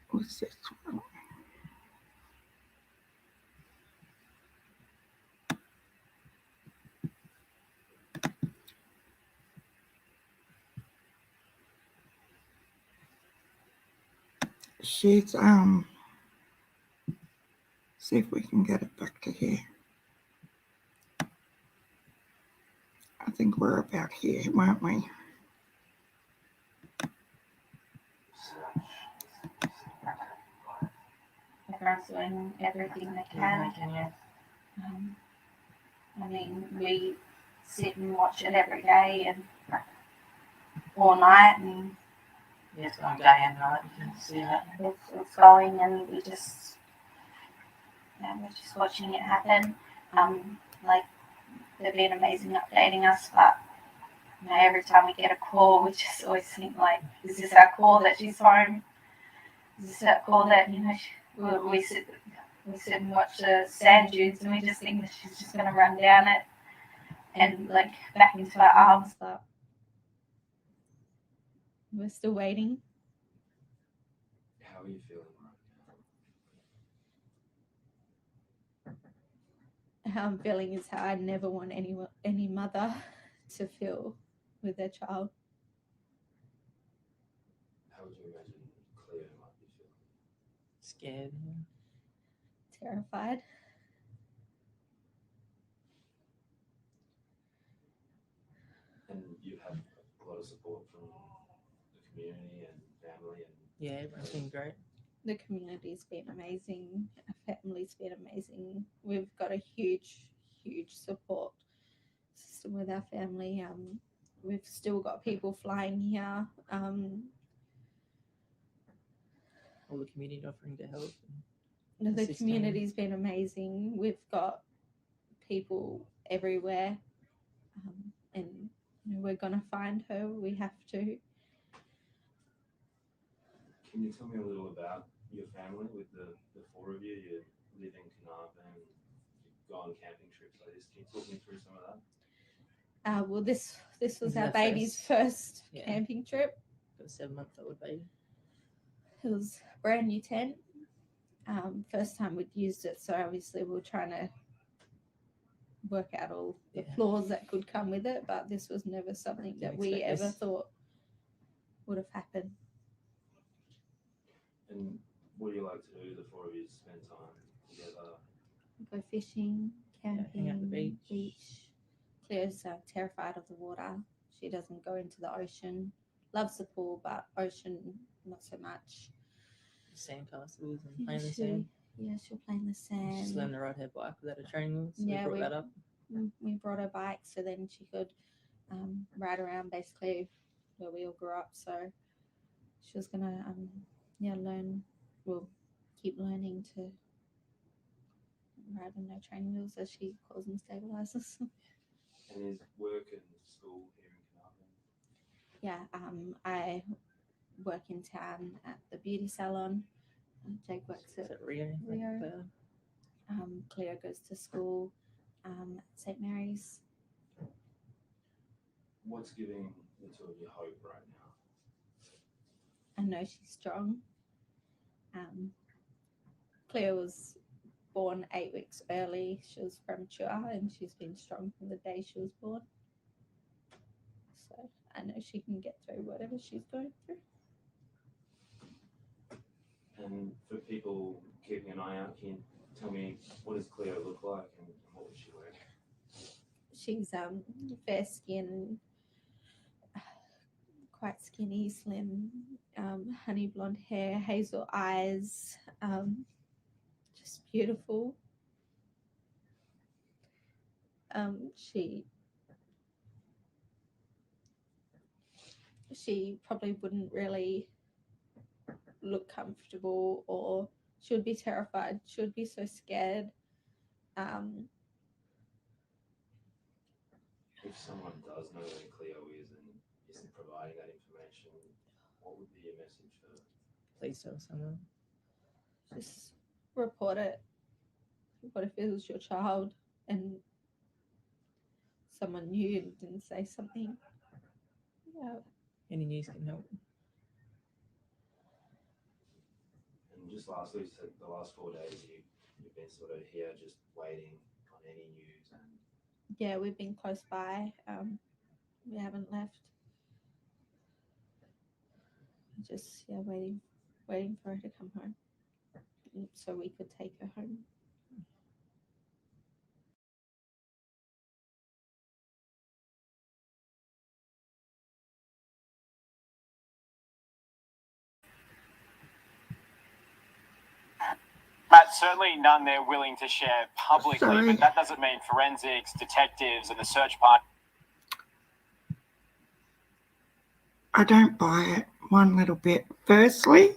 What's this one? She's see if we can get it back to here. I think we're about here, weren't we? Everyone's doing everything they can. I mean, we sit and watch it every day and all night, and yeah, it's going day and night. You can see it happening. it's going, and we're just watching it happen. Like, they've been amazing updating us, but every time we get a call, we just always think like, is this our call that she's home? Is this our call that, we sit and watch the sand dunes and we just think that she's just going to run down it and like back into our arms, but we're still waiting. How are you feeling right now? How I'm feeling is how I never want any mother to feel with their child. How would you imagine Cleo might be feeling? Scared. Terrified. And you've had a lot of support from the community and family and Yeah, everyone's been great. The community's been amazing. Our family's been amazing. We've got a huge support system with our family. We've still got people flying here. All the community offering to help. The assisting. community's been amazing. We've got people everywhere, and we're gonna find her. We have to. Can you tell me a little about your family with the four of you? You live in Carnarvon, you go on camping trips like this. Can you talk me through some of that? Well, this was Is our that baby's first? first Yeah. camping trip. Got a 7-month-old baby. It was a brand new tent. First time we'd used it, so obviously we were trying to work out all the flaws that could come with it, but this was never something that we expect ever this. thought would have happened. And what do you like to do, the four of you, spend time together? Go fishing, camping, hang out at the beach. Cleo's terrified of the water. She doesn't go into the ocean. Loves the pool, but ocean not so much. Sand castles and playing in the sand. Yeah, she'll play in the sand. She's learned to ride her bike without a training wheel, so Yeah, we brought that up. We brought her bike so then she could ride around basically where we all grew up. So she was gonna keep learning to ride on no training wheels, as she calls them, stabilizers. And is work and school here in Carnarvon? Yeah, I work in town at the beauty salon. Jake works at Rio. Cleo goes to school at St. Mary's. What's giving the two of you hope right now? I know she's strong. Cleo was born 8 weeks early. She was premature and she's been strong from the day she was born. So I know she can get through whatever she's going through. And for people keeping an eye out, can you tell me, what does Cleo look like and what was she wearing? She's fair skin, quite skinny, slim, honey blonde hair, hazel eyes, just beautiful. She probably wouldn't really look comfortable, or she would be terrified. She would be so scared. If someone does know where Cleo is and isn't providing that information, what would be your message for them? Please tell someone. Just report it. What if it was your child and someone knew and didn't say something? Yeah. Any news can help. And just lastly, you said the last 4 days you've been sort of here just waiting on any news. And Yeah, we've been close by. We haven't left. Just waiting for her to come home so we could take her home. Certainly none they're willing to share publicly, Sorry. but that doesn't mean forensics, detectives, and the search party. I don't buy it one little bit. Firstly,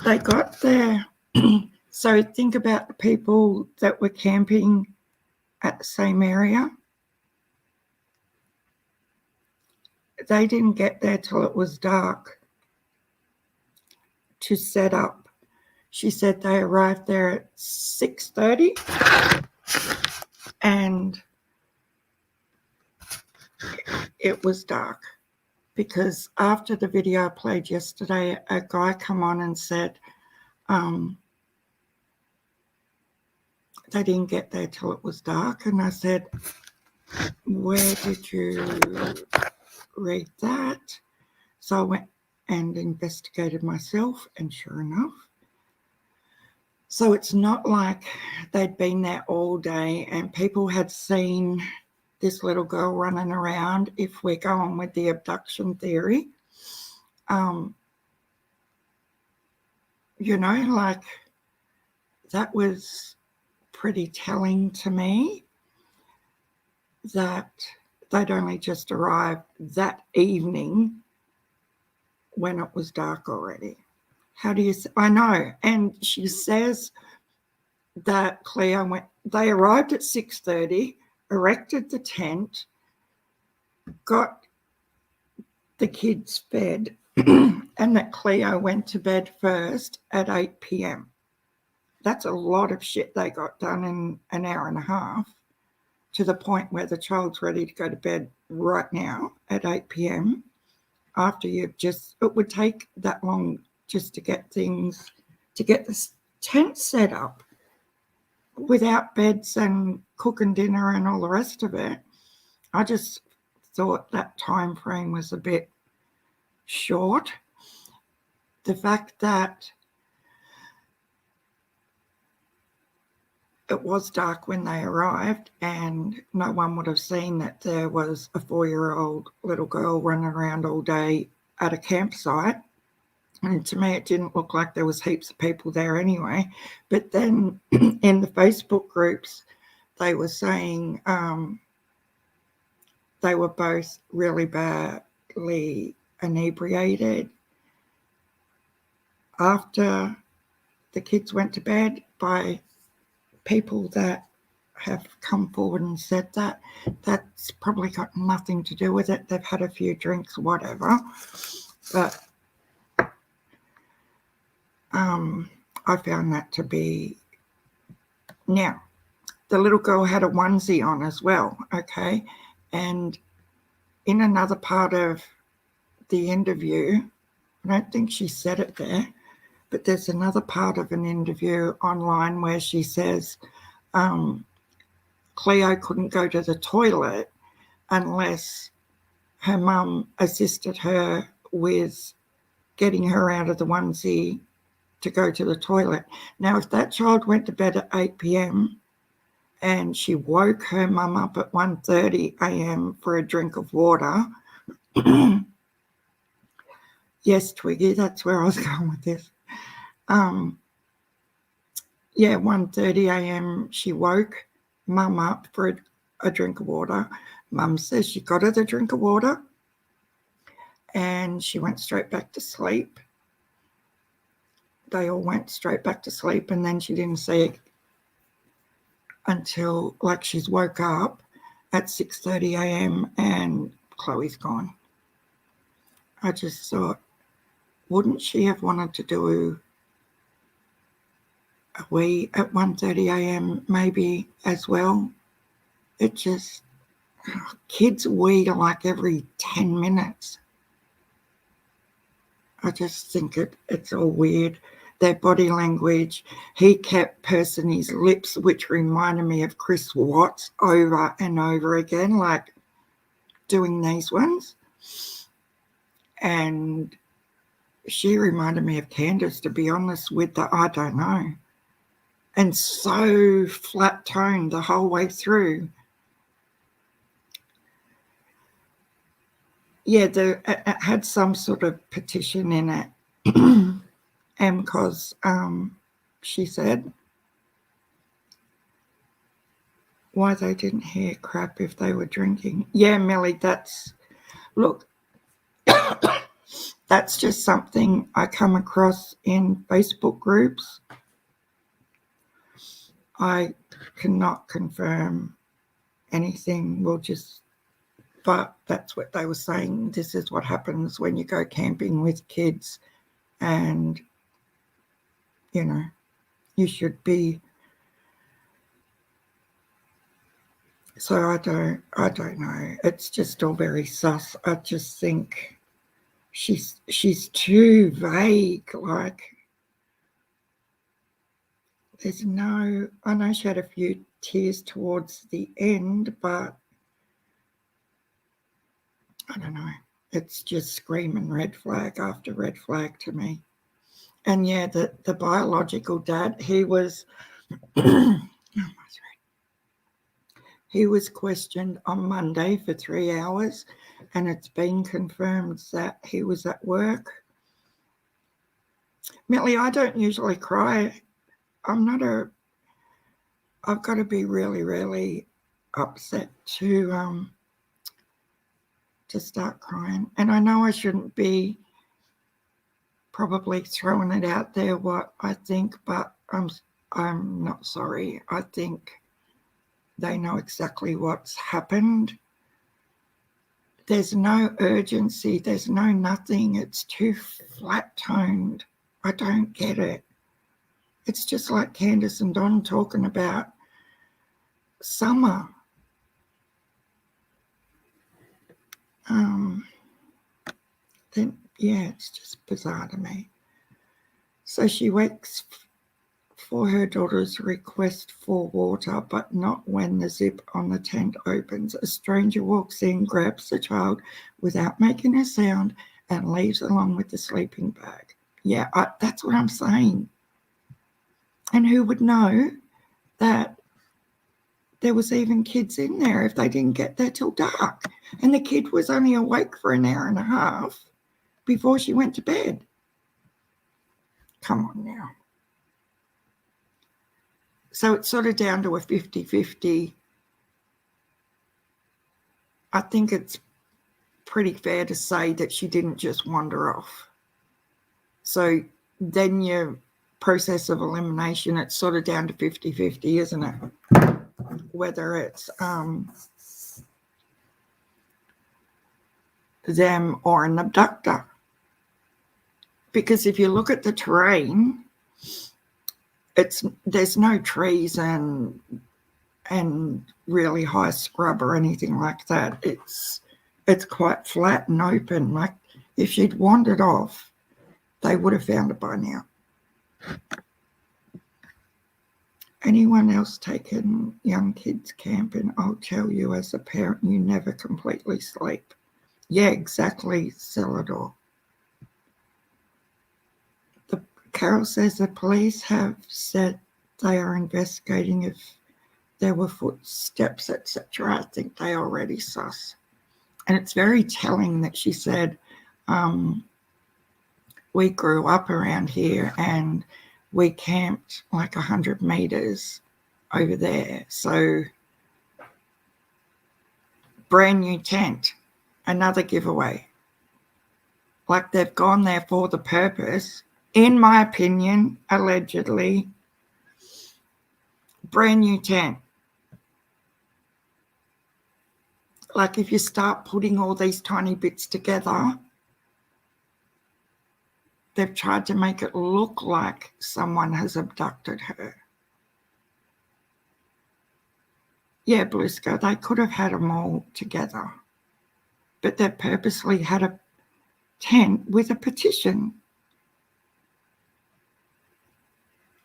they got there. So think about the people that were camping at the same area. they didn't get there till it was dark to set up. She said they arrived there at 6:30 and it was dark, because after the video I played yesterday, a guy come on and said they didn't get there till it was dark. And I said, where did you read that? So I went and investigated myself, and sure enough. So it's not like they'd been there all day and people had seen this little girl running around, if we're going with the abduction theory. Like, that was pretty telling to me that they'd only just arrived that evening when it was dark already. How do you say? I know. And she says that Cleo went, they arrived at 6:30, erected the tent, got the kids fed, and that Cleo went to bed first at 8 p.m. That's a lot of shit they got done in an hour and a half, to the point where the child's ready to go to bed right now at 8 p.m. After it would take that long just to get this tent set up without beds and cooking dinner and all the rest of it. I just thought that time frame was a bit short. The fact that it was dark when they arrived and no one would have seen that there was a 4-year-old little girl running around all day at a campsite. And to me, it didn't look like there was heaps of people there anyway. But then in the Facebook groups, they were saying they were both really badly inebriated after the kids went to bed, by people that have come forward and said that. That's probably got nothing to do with it. They've had a few drinks, whatever. But I found that to be... Now, the little girl had a onesie on as well, okay? And in another part of the interview, I don't think she said it there, but there's another part of an interview online where she says Cleo couldn't go to the toilet unless her mum assisted her with getting her out of the onesie to go to the toilet. Now, if that child went to bed at 8 p.m. and she woke her mum up at 1:30 a.m. for a drink of water, yes, Twiggy, that's where I was going with this. 1:30 a.m. she woke mum up for a drink of water. Mum says she got her the drink of water and she went straight back to sleep. They all went straight back to sleep, and then she didn't see it until, like, she's woke up at 6:30 a.m. and Chloe's gone. I just thought, wouldn't she have wanted to do a wee at 1:30 a.m. maybe as well? It just, kids wee like every 10 minutes. I just think it's all weird. Their body language. He kept pursing his lips, which reminded me of Chris Watts over and over again, like doing these ones. And she reminded me of Candace, to be honest, with the I don't know. And so flat toned the whole way through. Yeah, it had some sort of petition in it. And because she said why they didn't hear crap if they were drinking. Yeah, Millie, look, that's just something I come across in Facebook groups. I cannot confirm anything. We'll just But that's what they were saying. This is what happens when you go camping with kids, and, you know, you should be. So I don't know. It's just all very sus. I just think she's too vague. Like, there's no, I know she had a few tears towards the end, but I don't know. It's just screaming red flag after red flag to me. And yeah, the biological dad, he was he was questioned on Monday for 3 hours, and it's been confirmed that he was at work. Millie, I don't usually cry. I've got to be really, really upset to start crying. And I know I shouldn't be probably throwing it out there what I think, but I'm not sorry. I think they know exactly what's happened. There's no urgency. There's no nothing. It's too flat-toned. I don't get it. It's just like Candace and Don talking about summer. Then, yeah, it's just bizarre to me. So she waits for her daughter's request for water, but not when the zip on the tent opens. A stranger walks in, grabs the child without making a sound, and leaves along with the sleeping bag. Yeah, that's what I'm saying. And who would know that there was even kids in there if they didn't get there till dark? And the kid was only awake for an hour and a half before she went to bed. Come on now. So it's sort of down to a 50-50. I think it's pretty fair to say that she didn't just wander off. So then your process of elimination, it's sort of down to 50-50, isn't it? Whether it's them or an abductor. Because if you look at the terrain, there's no trees and really high scrub or anything like that. It's quite flat and open. Like, if she'd wandered off, they would have found it by now. Anyone else taken young kids camping? I'll tell you, as a parent, you never completely sleep. Yeah, exactly, Celador. Carol says the police have said they are investigating if there were footsteps, etc. I think they already sus. And it's very telling that she said, we grew up around here and we camped like 100 meters over there. So brand new tent, another giveaway. Like, they've gone there for the purpose. In my opinion, allegedly, brand new tent. Like, if you start putting all these tiny bits together, they've tried to make it look like someone has abducted her. Yeah, Blisco, they could have had them all together, but they purposely had a tent with a petition.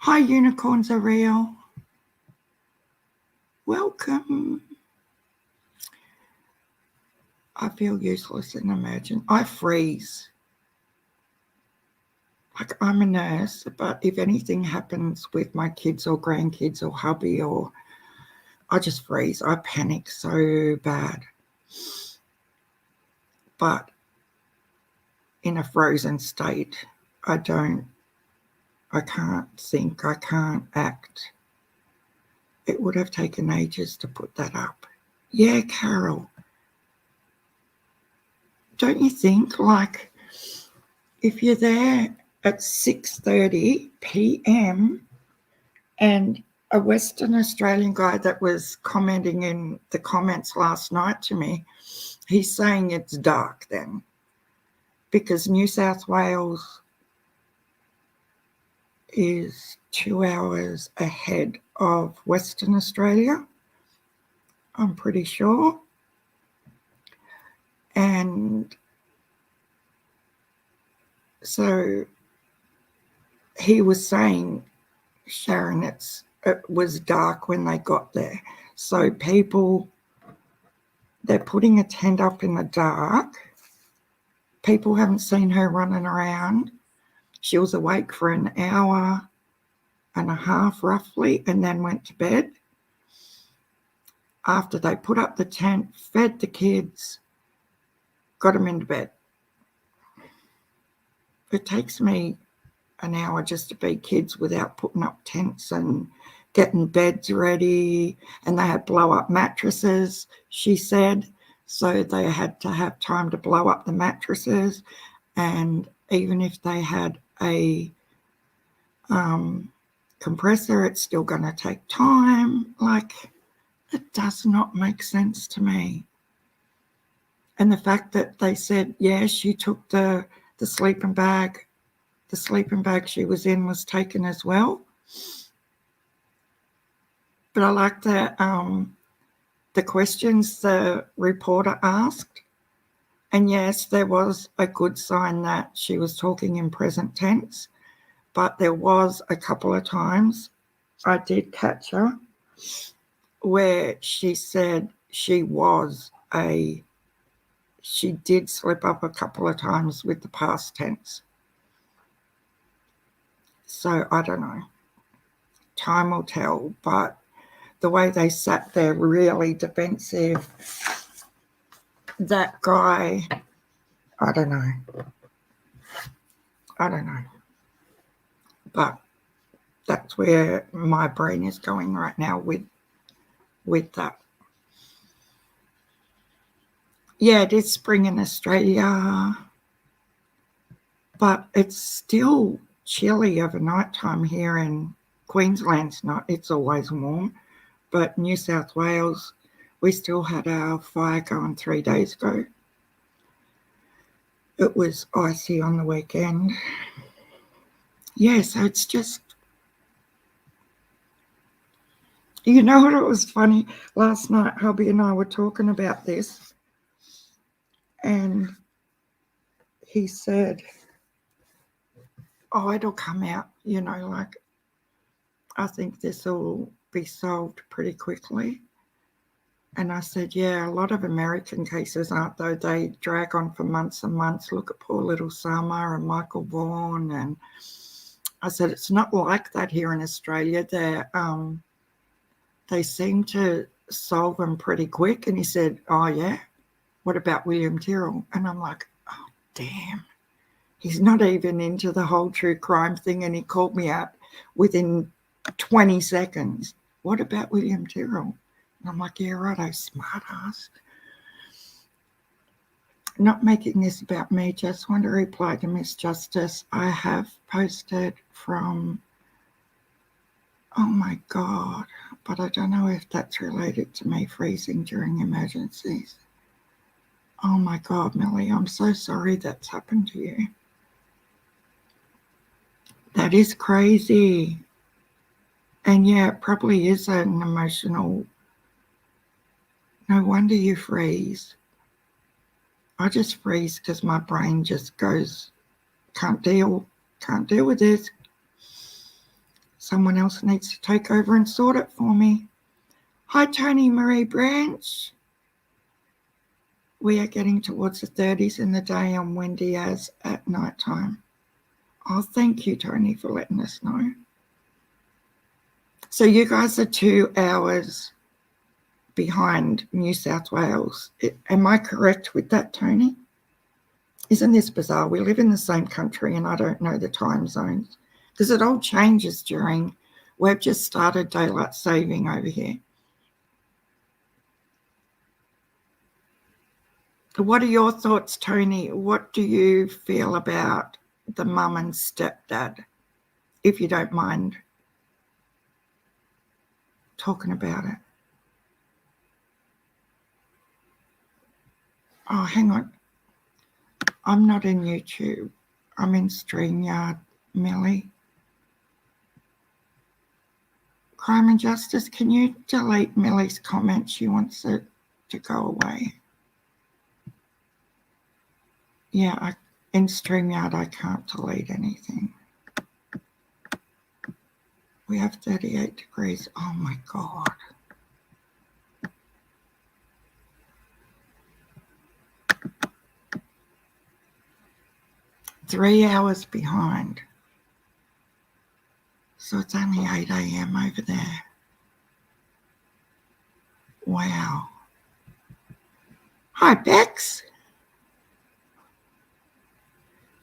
Hi, unicorns are real. Welcome. I feel useless in emergent. I freeze. Like, I'm a nurse, but if anything happens with my kids or grandkids or hubby, or I just freeze. I panic so bad. But in a frozen state, I can't think, I can't act. It would have taken ages to put that up. Yeah, Carol. Don't you think, like, if you're there at 6:30 p.m. and a Western Australian guy that was commenting in the comments last night to me, He's saying it's dark then, because New South Wales is 2 hours ahead of Western Australia, I'm pretty sure. And so he was saying, Sharon, it was dark when they got there. So people, they're putting a tent up in the dark. People haven't seen her running around. She was awake for an hour and a half roughly, and then went to bed. After they put up the tent, fed the kids, got them into bed. It takes me an hour just to feed kids without putting up tents and getting beds ready. And they had blow up mattresses, she said. So they had to have time to blow up the mattresses. And even if they had a compressor, it's still going to take time. Like, it does not make sense to me. And the fact that they said, yeah, she took the sleeping bag. The sleeping bag she was in was taken as well. But I like the questions the reporter asked. And yes, there was a good sign that she was talking in present tense. But there was a couple of times I did catch her where she said she did slip up a couple of times with the past tense. So I don't know. Time will tell. But the way they sat there really defensive, that guy, I don't know. But that's where my brain is going right now with that. Yeah, it is spring in Australia, but it's still chilly over night time here in Queensland's not. It's always warm, but New South Wales, we still had our fire going 3 days ago. It was icy on the weekend. Yeah, so it's just, you know what, it was funny. Last night, hubby and I were talking about this, and he said, oh, it'll come out, you know, like, I think this will be solved pretty quickly. And I said, yeah, a lot of American cases aren't, though. They drag on for months and months. Look at poor little Summer and Michael Vaughan. And I said, it's not like that here in Australia. They seem to solve them pretty quick. And he said, oh, yeah, what about William Tyrrell? And I'm like, oh, damn. He's not even into the whole true crime thing. And he called me out within 20 seconds. What about William Tyrrell? And I'm like, yeah, righto, smart ass. Not making this about me, just want to reply to Miss Justice. I have posted from, oh my God, but I don't know if that's related to me freezing during emergencies. Oh my God, Millie, I'm so sorry that's happened to you. That is crazy. And yeah, it probably is an emotional. No wonder you freeze. I just freeze because my brain just goes, can't deal with this. Someone else needs to take over and sort it for me. Hi, Tony Marie Branch. We are getting towards the 30s in the day on windy as at night time. Oh, thank you, Tony, for letting us know. So you guys are 2 hours behind New South Wales. Am I correct with that, Tony? Isn't this bizarre? We live in the same country and I don't know the time zones because it all changes during, we've just started daylight saving over here. What are your thoughts, Tony? What do you feel about the mum and stepdad, if you don't mind talking about it? Oh, hang on. I'm not in YouTube. I'm in StreamYard, Millie. Crime and Justice, can you delete Millie's comment? She wants it to go away. Yeah, in StreamYard, I can't delete anything. We have 38 degrees. Oh my God. Three hours behind. So it's only 8 a.m. over there. Wow. Hi, Bex.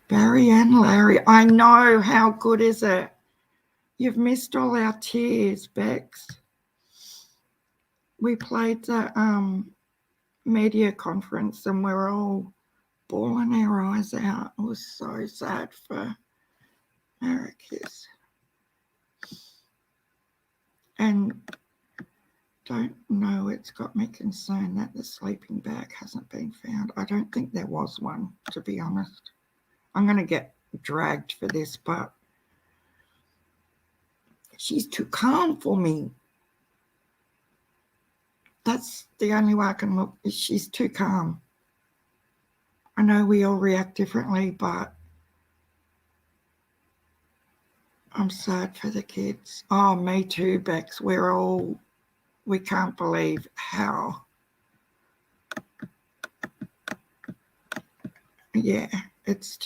Barry and Larry. I know. How good is it? You've missed all our tears, Bex. We played the media conference and we're all bawling our eyes out. It was so sad for Maricus. And don't know, it's got me concerned that the sleeping bag hasn't been found. I don't think there was one, to be honest. I'm going to get dragged for this, but she's too calm for me. That's the only way I can look. She's too calm. I know we all react differently, but I'm sad for the kids. Oh, me too, Bex. We can't believe how. Yeah, it's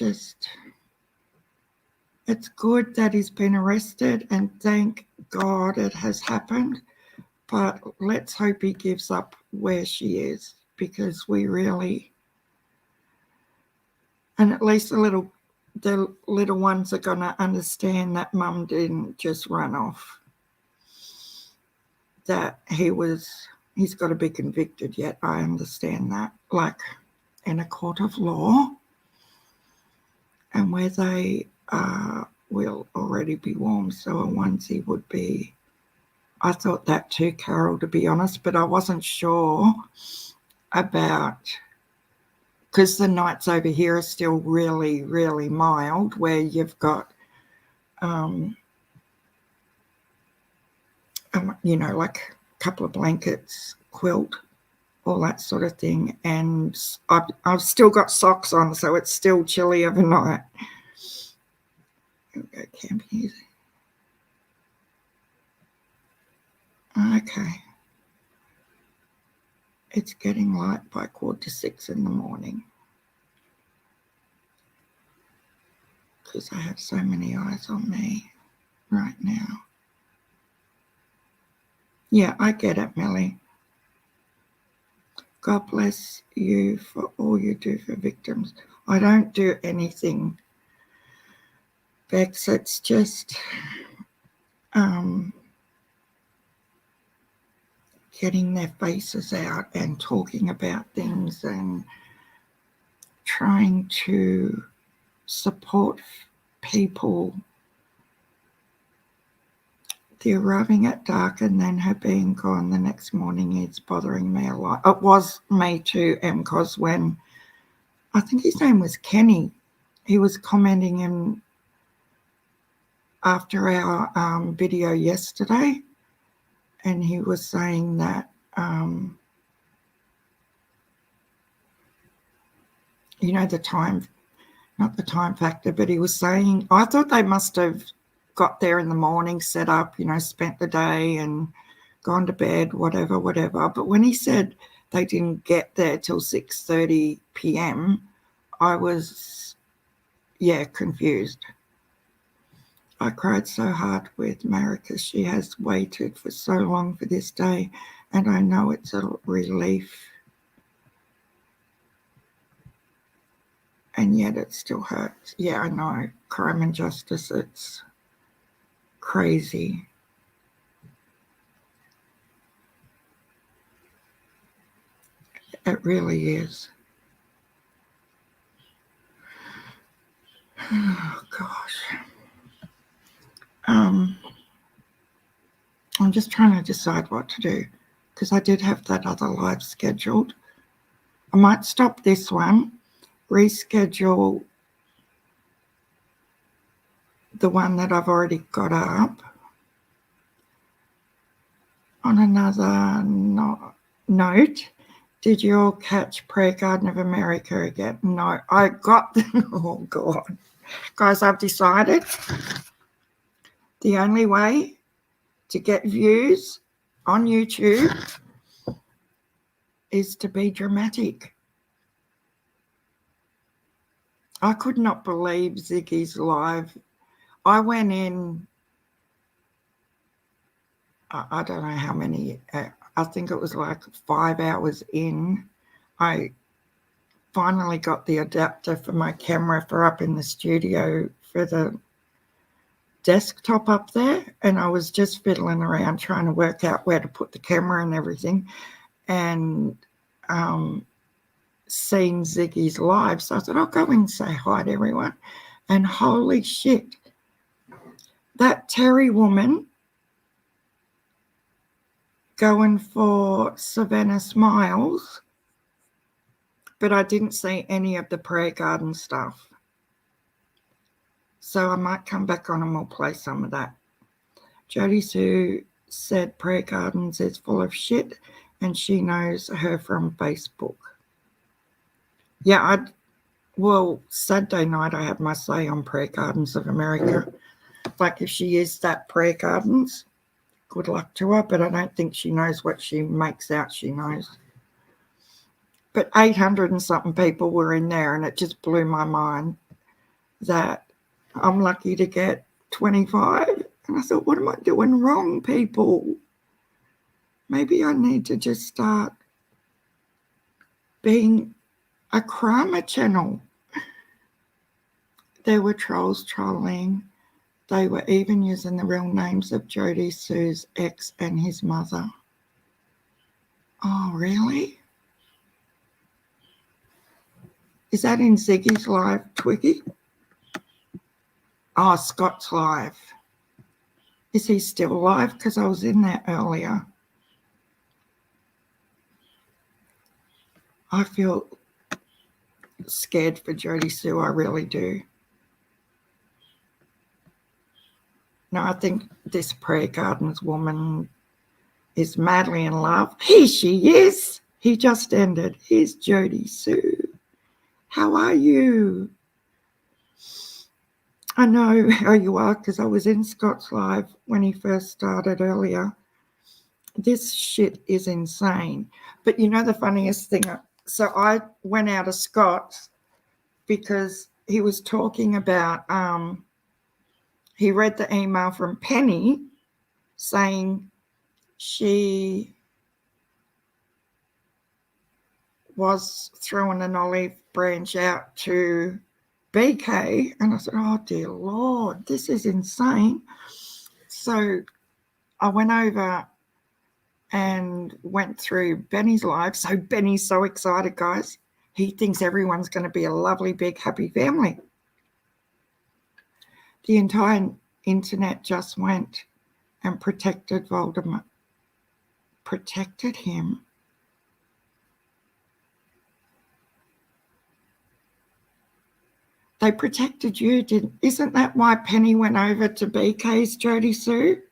good that he's been arrested and thank God it has happened. But let's hope he gives up where she is, because we really, and at least the little ones are going to understand that Mum didn't just run off, that he's got to be convicted yet. I understand that, like in a court of law, and where they will already be warm, so a onesie would be. I thought that too, Carol, to be honest, but I wasn't sure about, because the nights over here are still really, really mild, where you've got, like a couple of blankets, quilt, all that sort of thing. And I've still got socks on, so it's still chilly overnight. Here we go, camping easy. Okay. It's getting light by 5:45 in the morning, because I have so many eyes on me right now. Yeah, I get it, Millie. God bless you for all you do for victims. I don't do anything, Bex. It's just getting their faces out and talking about things and trying to support people. The arriving at dark and then her being gone the next morning is bothering me a lot. It was me too, because when, I think his name was Kenny, he was commenting in after our video yesterday, and he was saying that, the time, not the time factor, but he was saying, I thought they must have got there in the morning, set up, spent the day and gone to bed, whatever. But when he said they didn't get there till 6:30 p.m., I was, confused. I cried so hard with Maricus. She has waited for so long for this day, and I know it's a relief. And yet it still hurts. Yeah, I know. Crime and Justice, it's crazy. It really is. Oh, gosh. I'm just trying to decide what to do, because I did have that other live scheduled. I might stop this one, reschedule the one that I've already got up. On another note, did you all catch Prayer Garden of America again? No, I got them. Oh, God. Guys, I've decided the only way to get views on YouTube is to be dramatic. I could not believe Ziggy's live. I went in, I don't know how many, I think it was like 5 hours in. I finally got the adapter for my camera for up in the studio for the desktop up there, and I was just fiddling around trying to work out where to put the camera and everything, and seen Ziggy's live, so I said, I'll go and say hi to everyone. And holy shit, that Terry woman going for Savannah Smiles, but I didn't see any of the prayer garden stuff. So I might come back on and we'll play some of that. Jody Sue said prayer gardens is full of shit and she knows her from Facebook. Yeah, well, Saturday night I had my say on Prayer Gardens of America. Like if she is that Prayer Gardens, good luck to her, but I don't think she knows what she makes out she knows. But 800 and something people were in there, and it just blew my mind that I'm lucky to get 25. And I thought, what am I doing wrong, people? Maybe I need to just start being a crime channel. There were trolls trolling. They were even using the real names of Jody Sue's ex and his mother. Oh, really? Is that in Ziggy's live, Twiggy? Oh, Scott's live. Is he still live? Because I was in there earlier. I feel scared for Jody Sue. I really do. No, I think this Prayer Gardens woman is madly in love. Here she is. He just ended. Here's Jody Sue. How are you? I know how you are because I was in Scott's live when he first started earlier. This shit is insane. But you know the funniest thing? So I went out of Scott's because he was talking about, he read the email from Penny saying she was throwing an olive branch out to BK. And I said, oh, dear Lord, this is insane. So I went over and went through Benny's live. So Benny's so excited, guys. He thinks everyone's going to be a lovely, big, happy family. The entire internet just went and protected Voldemort. Protected him. They protected you, isn't that why Penny went over to BK's, Jody Sue?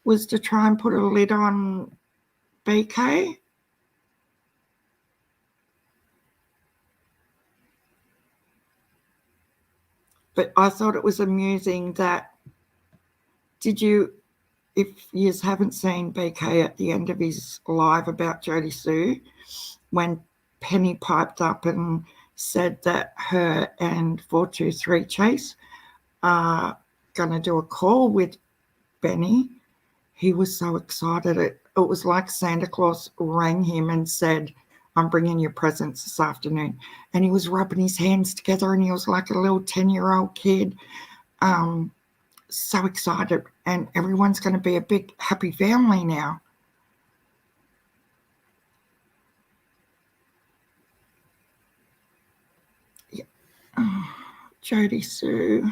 Was to try and put a lid on BK? But I thought it was amusing that, if you haven't seen BK at the end of his live about Jody Sue, when Penny piped up and said that her and 423 Chase are going to do a call with Benny, he was so excited. It was like Santa Claus rang him and said, I'm bringing you presents this afternoon. And he was rubbing his hands together and he was like a little 10-year-old kid. So excited. And everyone's going to be a big, happy family now. Yeah. Oh, Jody Sue.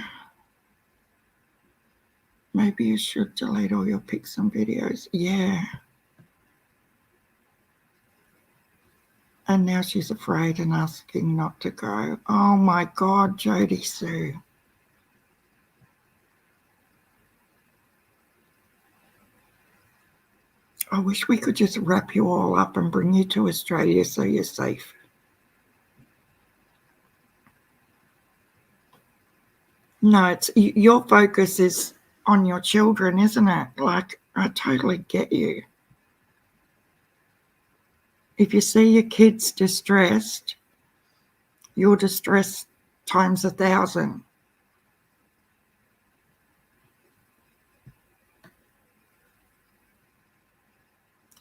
Maybe you should delete all your pics and videos. Yeah. And now she's afraid and asking not to go. Oh my God, Jody Sue. I wish we could just wrap you all up and bring you to Australia so you're safe. No, it's your focus is on your children, isn't it? Like, I totally get you. If you see your kids distressed, you're distressed times 1,000.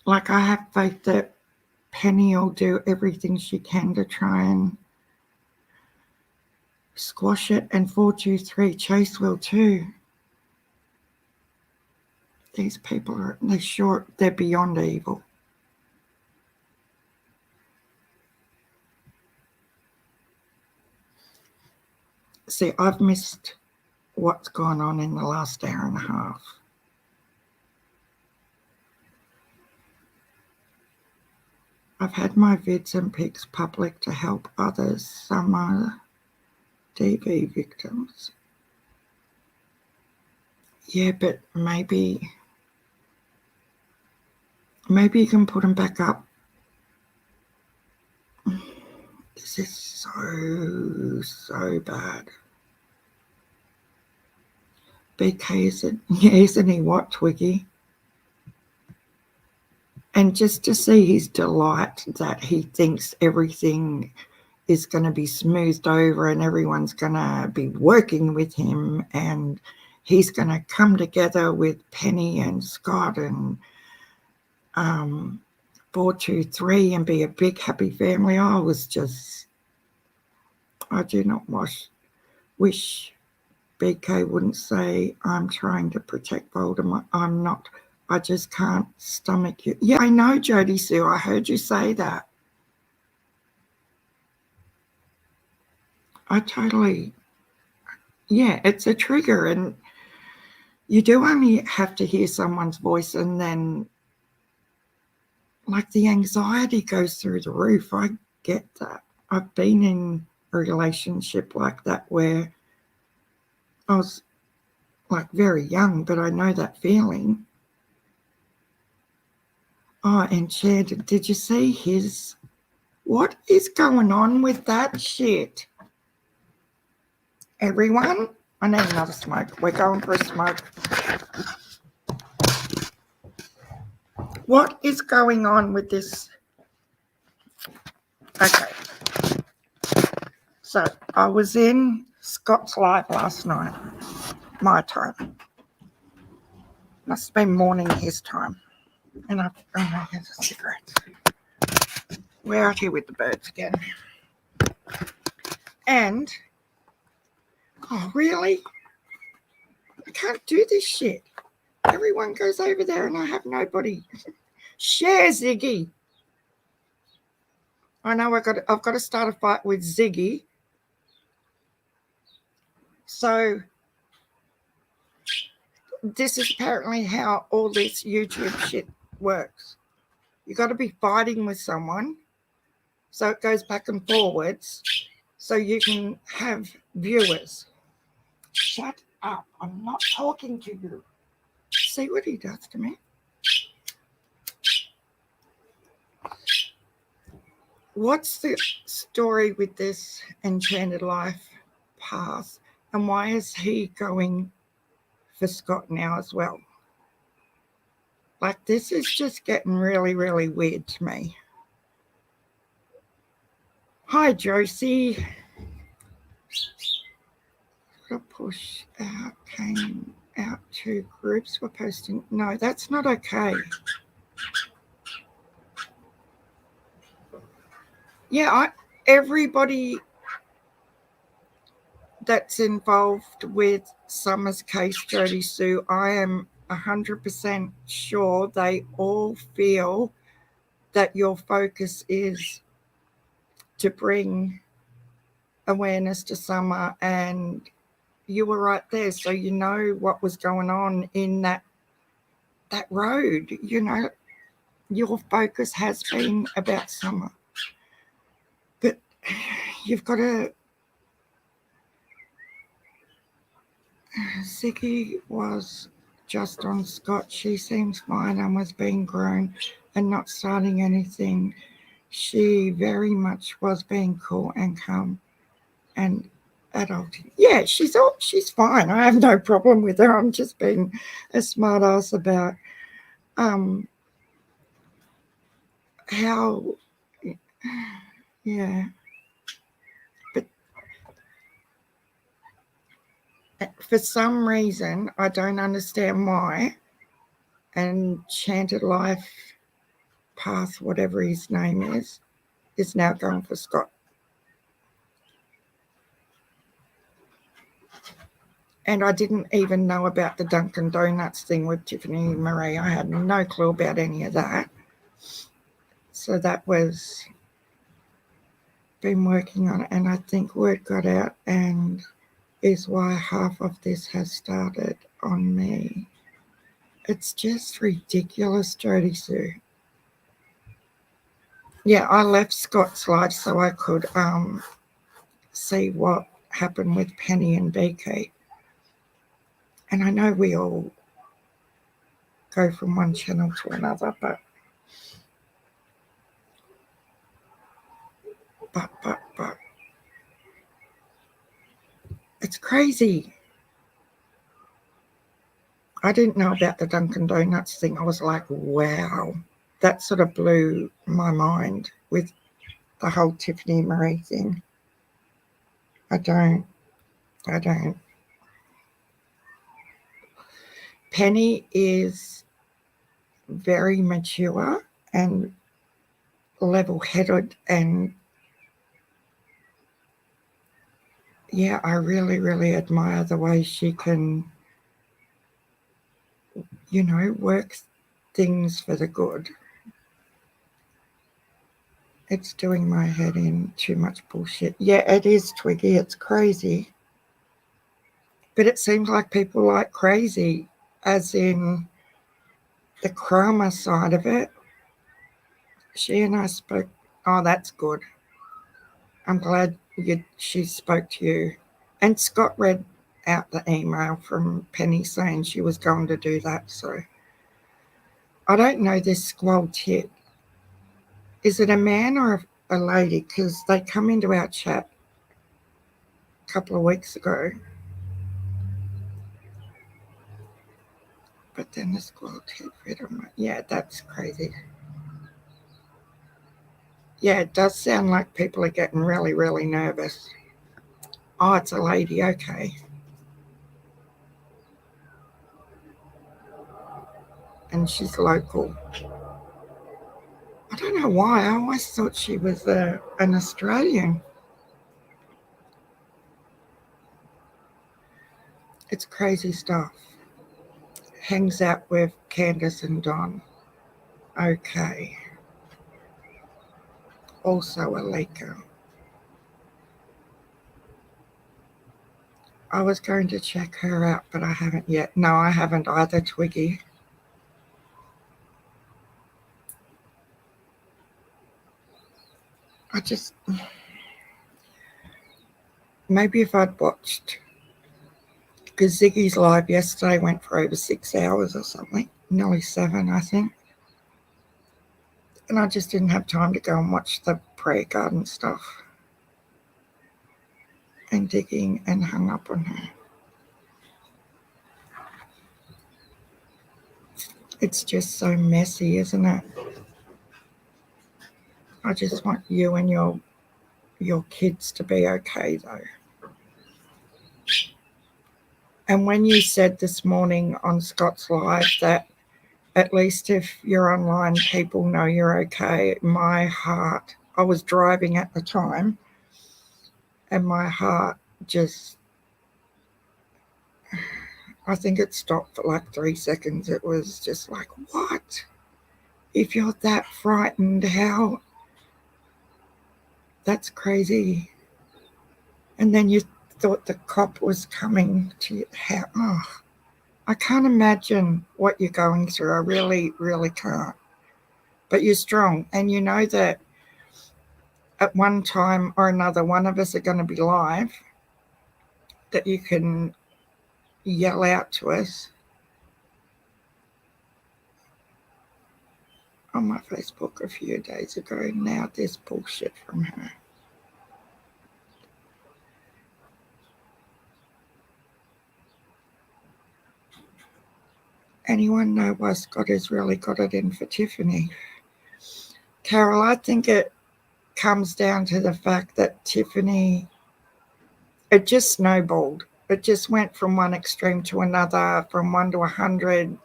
Like, I have faith that Penny will do everything she can to try and squash it, and 423 Chase will too. These people are, they're beyond evil. See, I've missed what's gone on in the last hour and a half. I've had my vids and pics public to help others. Some are DV victims. Yeah, but maybe you can put them back up. This is so bad. BK isn't he what, Twiggy? And just to see his delight that he thinks everything is going to be smoothed over and everyone's going to be working with him and he's going to come together with Penny and Scott and 423 and be a big happy family. I do not wish BK wouldn't say, I'm trying to protect Voldemort. I'm not. I just can't stomach you. Yeah, I know, Jody Sue. I heard you say that. Yeah, it's a trigger, and you do only have to hear someone's voice and then, like, the anxiety goes through the roof. I get that. I've been in a relationship like that where I was, like, very young, but I know that feeling. Oh, Enchanted, did you see his... What is going on with that shit? Everyone, I need another smoke. We're going for a smoke. What is going on with this? Okay. So I was in Scott's live last night, my time. Must have been morning his time. And here's a cigarette. We're out here with the birds again. And, oh, really? I can't do this shit. Everyone goes over there and I have nobody. Share, Ziggy. I know I've got to start a fight with Ziggy. So this is apparently how all this YouTube shit works. You got to be fighting with someone so it goes back and forwards so you can have viewers. Shut up. I'm not talking to you. See what he does to me? What's the story with this Enchanted Life pass, and why is he going for Scott now as well? Like, this is just getting really, really weird to me. Hi, Josie. Push out, came out to groups were posting. No, that's not okay. Yeah, everybody that's involved with Summer's case, Jody Sue, I am 100% sure they all feel that your focus is to bring awareness to Summer, and you were right there, so you know what was going on in that road. You know, your focus has been about Summer. you've got to. Ziggy was just on Scott. She seems fine and was being grown and not starting anything. She very much was being cool and calm and adult. Yeah, she's fine. I have no problem with her. I'm just being a smart ass about how, yeah. But for some reason, I don't understand why, and Chanted Life Path, whatever his name is now going for Scott. And I didn't even know about the Dunkin' Donuts thing with Tiffany Marie. I had no clue about any of that. So that was been working on it, and I think word got out, and is why half of this has started on me. It's just ridiculous, Jody Sue. Yeah, I left Scott's live so I could see what happened with Penny and BK. And I know we all go from one channel to another, but it's crazy. I didn't know about the Dunkin' Donuts thing. I was like, wow. That sort of blew my mind with the whole Tiffany Marie thing. I don't. Penny is very mature and level-headed, and yeah, I really, really admire the way she can, work things for the good. It's doing my head in too much bullshit. Yeah, it is, Twiggy. It's crazy. But it seems like people like crazy, as in the chroma side of it. She and I spoke. Oh, that's good. I'm glad she spoke to you. And Scott read out the email from Penny saying she was going to do that. So I don't know this squall tit. Is it a man or a lady? Because they come into our chat a couple of weeks ago. But then the squall tit read them. Yeah, that's crazy. Yeah, it does sound like people are getting really, really nervous. Oh, it's a lady. Okay. And she's local. I don't know why. I always thought she was an Australian. It's crazy stuff. Hangs out with Candace and Don. Okay. Also a Laker. I was going to check her out, but I haven't yet. No, I haven't either, Twiggy. Maybe if I'd watched, because Ziggy's live yesterday went for over 6 hours or something, nearly 7, I think. And I just didn't have time to go and watch the prayer garden stuff and digging, and hung up on her. It's just so messy, isn't it? I just want you and your kids to be okay, though. And when you said this morning on Scott's Live that at least if you're online, people know you're okay, my heart, I was driving at the time, and my heart just, I think it stopped for like 3 seconds. It was just like, what? If you're that frightened, how? That's crazy. And then you thought the cop was coming to you. How? Oh, I can't imagine what you're going through. I really, really can't. But you're strong, and you know that at one time or another, one of us are going to be live, that you can yell out to us on my Facebook a few days ago. Now there's bullshit from her. Anyone know why Scott has really got it in for Tiffany? Carol, I think it comes down to the fact that Tiffany, it just snowballed. It just went from one extreme to another, from 1 to 100.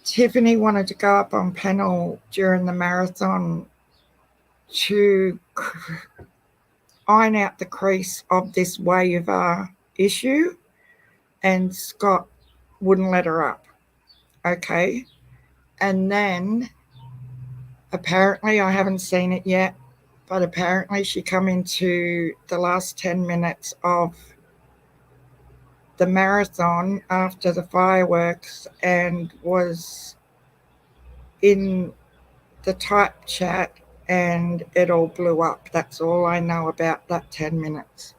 Tiffany wanted to go up on panel during the marathon to iron out the crease of this waiver issue, and Scott wouldn't let her up. Okay. And then apparently, I haven't seen it yet, but apparently she come into the last 10 minutes of the marathon after the fireworks and was in the type chat, and it all blew up. That's all I know about that 10 minutes.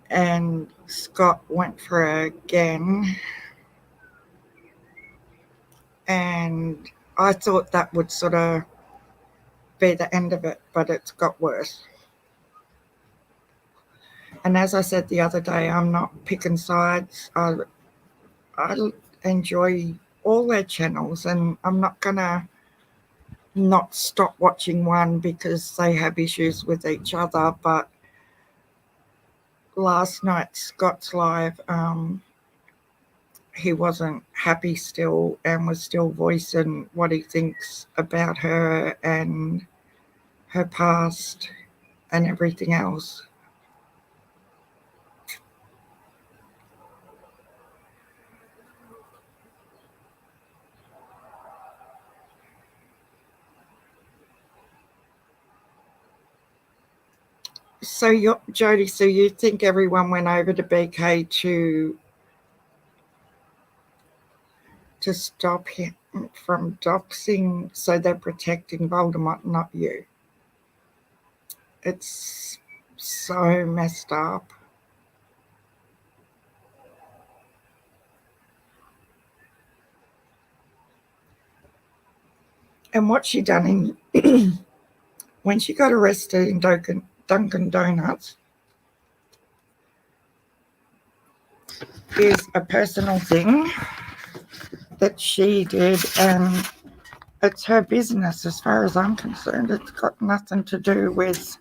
And Scott went for her again. And I thought that would sort of be the end of it, but it's got worse. And as I said the other day, I'm not picking sides. I enjoy all their channels, and I'm not going to not stop watching one because they have issues with each other. But last night, Scott's live, he wasn't happy still and was still voicing what he thinks about her and her past and everything else. So, Jody, so you think everyone went over to BK to stop him from doxing, so they're protecting Voldemort, not you? It's so messed up. And what she done in when she got arrested in Dunkin' Donuts is a personal thing that she did, and it's her business as far as I'm concerned. It's got nothing to do with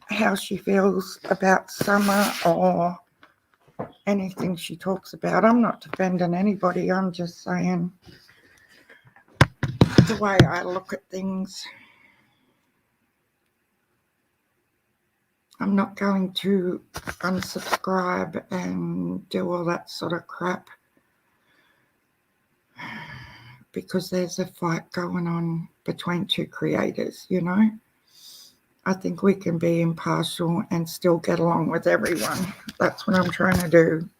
how she feels about Summer or anything she talks about. I'm not defending anybody. I'm just saying the way I look at things. I'm not going to unsubscribe and do all that sort of crap because there's a fight going on between two creators, you know? I think we can be impartial and still get along with everyone. That's what I'm trying to do.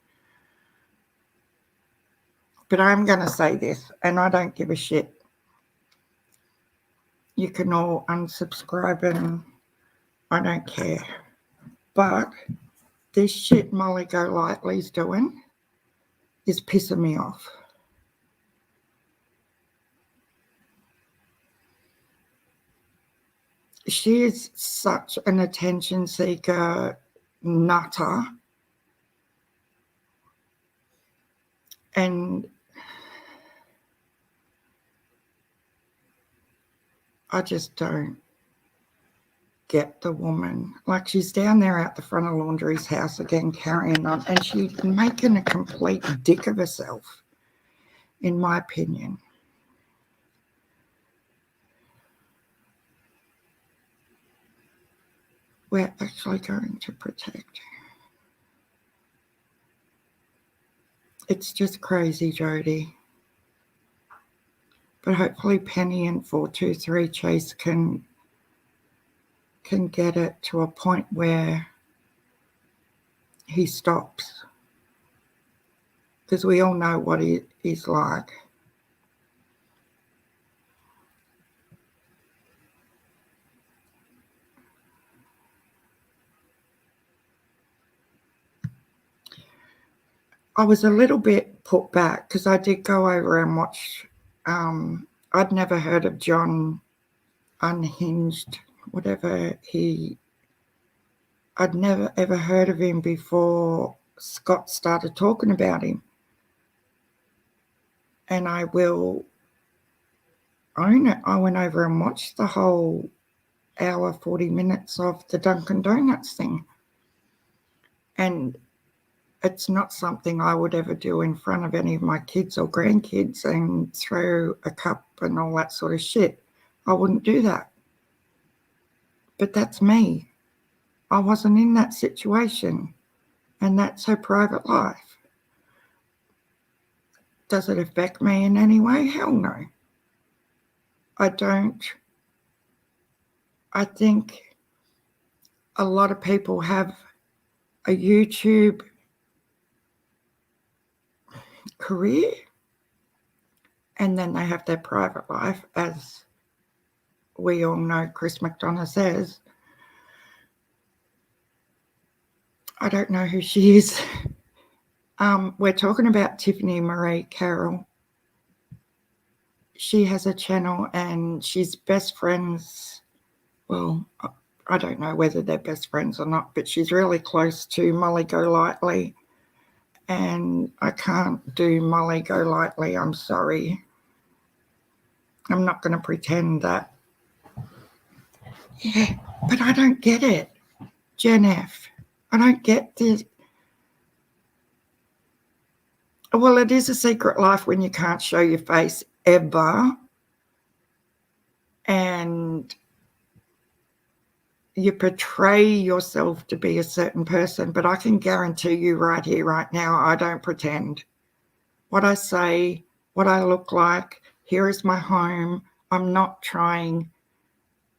But I'm going to say this, and I don't give a shit. You can all unsubscribe and I don't care. But this shit Molly Golightly's doing is pissing me off. She is such an attention seeker nutter. And I just don't get the woman. Like, she's down there at the front of Laundry's house again carrying on, and she's making a complete dick of herself, in my opinion. We're actually going to protect. It's just crazy, Jody. But hopefully Penny and 423 Chase can get it to a point where he stops. Because we all know what he's like. I was a little bit put back because I did go over and watch. I'd never heard of John Unhinged, whatever I'd never ever heard of him before Scott started talking about him. And I will own it. I went over and watched the whole hour, 40 minutes of the Dunkin' Donuts thing. And it's not something I would ever do in front of any of my kids or grandkids and throw a cup and all that sort of shit. I wouldn't do that. But that's me. I wasn't in that situation. And that's her private life. Does it affect me in any way? Hell no. I don't. I think a lot of people have a YouTube career and then they have their private life, as we all know Chris McDonough says. I don't know who she is. We're talking about Tiffany Marie Carroll. She has a channel and she's best friends. Well, I don't know whether they're best friends or not, but she's really close to Molly Golightly. And I can't do Molly Golightly, I'm sorry. I'm not going to pretend that. Yeah, but I don't get it. Gen F. I don't get this. Well, it is a secret life when you can't show your face ever. And you portray yourself to be a certain person. But I can guarantee you right here, right now, I don't pretend. What I say, what I look like, here is my home. I'm not trying.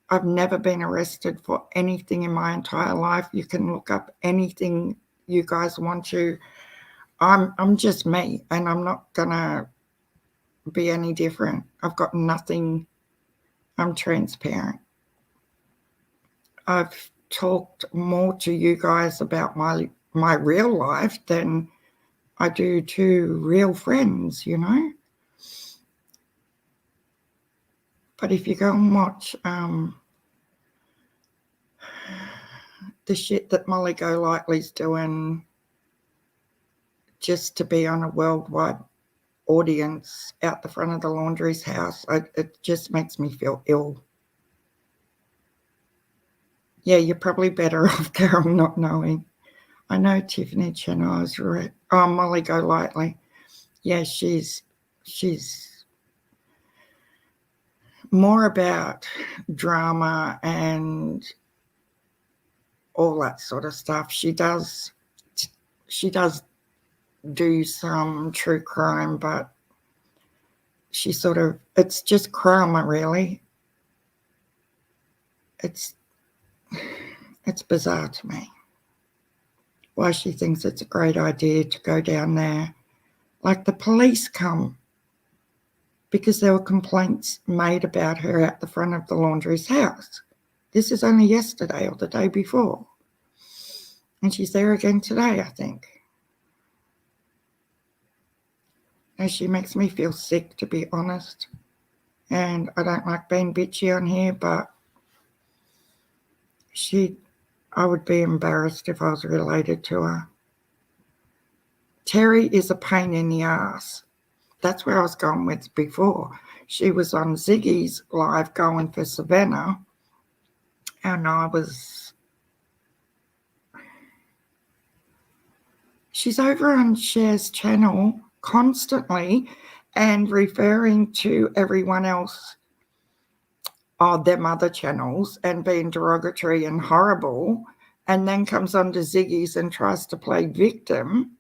I've never been arrested for anything in my entire life. You can look up anything you guys want to. I'm just me, and I'm not gonna be any different. I've got nothing. I'm transparent. I've talked more to you guys about my real life than I do to real friends, you know. But if you go and watch the shit that Molly Golightly's doing just to be on a worldwide audience out the front of the laundry's house, it just makes me feel ill. Yeah, you're probably better off, Carol, not knowing. I know Tiffany Cheney is right. Oh, Molly Golightly. Yeah, she's more about drama and all that sort of stuff. She does do some true crime, but she sort of, it's just drama, really. It's bizarre to me why she thinks it's a great idea to go down there. Like, the police come because there were complaints made about her at the front of the laundry's house. This is only yesterday or the day before. And she's there again today, I think. And she makes me feel sick, to be honest. And I don't like being bitchy on here, but I would be embarrassed if I was related to her. Terry is a pain in the ass. That's where I was going with before. She was on Ziggy's live going for Savannah, and she's over on Cher's channel constantly and referring to everyone else on them other channels and being derogatory and horrible, and then comes onto Ziggy's and tries to play victim.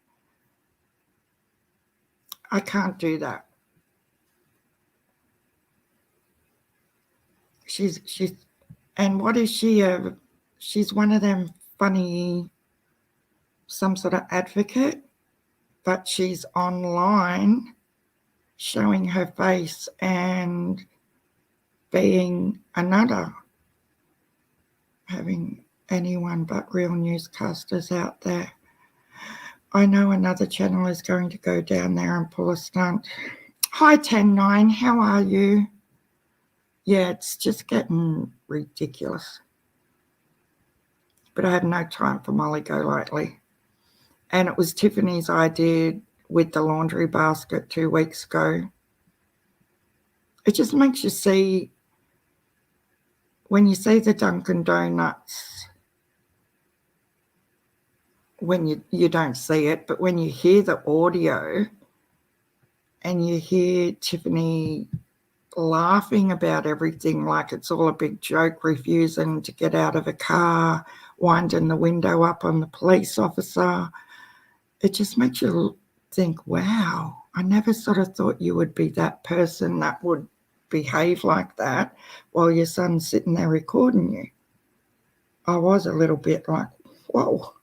I can't do that. And what is she? She's one of them funny, some sort of advocate, but she's online showing her face and being another, having anyone but real newscasters out there. I know another channel is going to go down there and pull a stunt. Hi, 109. How are you? Yeah, it's just getting ridiculous. But I had no time for Molly Golightly. And it was Tiffany's idea with the laundry basket 2 weeks ago. It just makes you see, when you see the Dunkin' Donuts, when you don't see it, but when you hear the audio and you hear Tiffany laughing about everything like it's all a big joke, refusing to get out of a car, winding the window up on the police officer, it just makes you think, wow, I never sort of thought you would be that person that would behave like that while your son's sitting there recording you. I was a little bit like, whoa.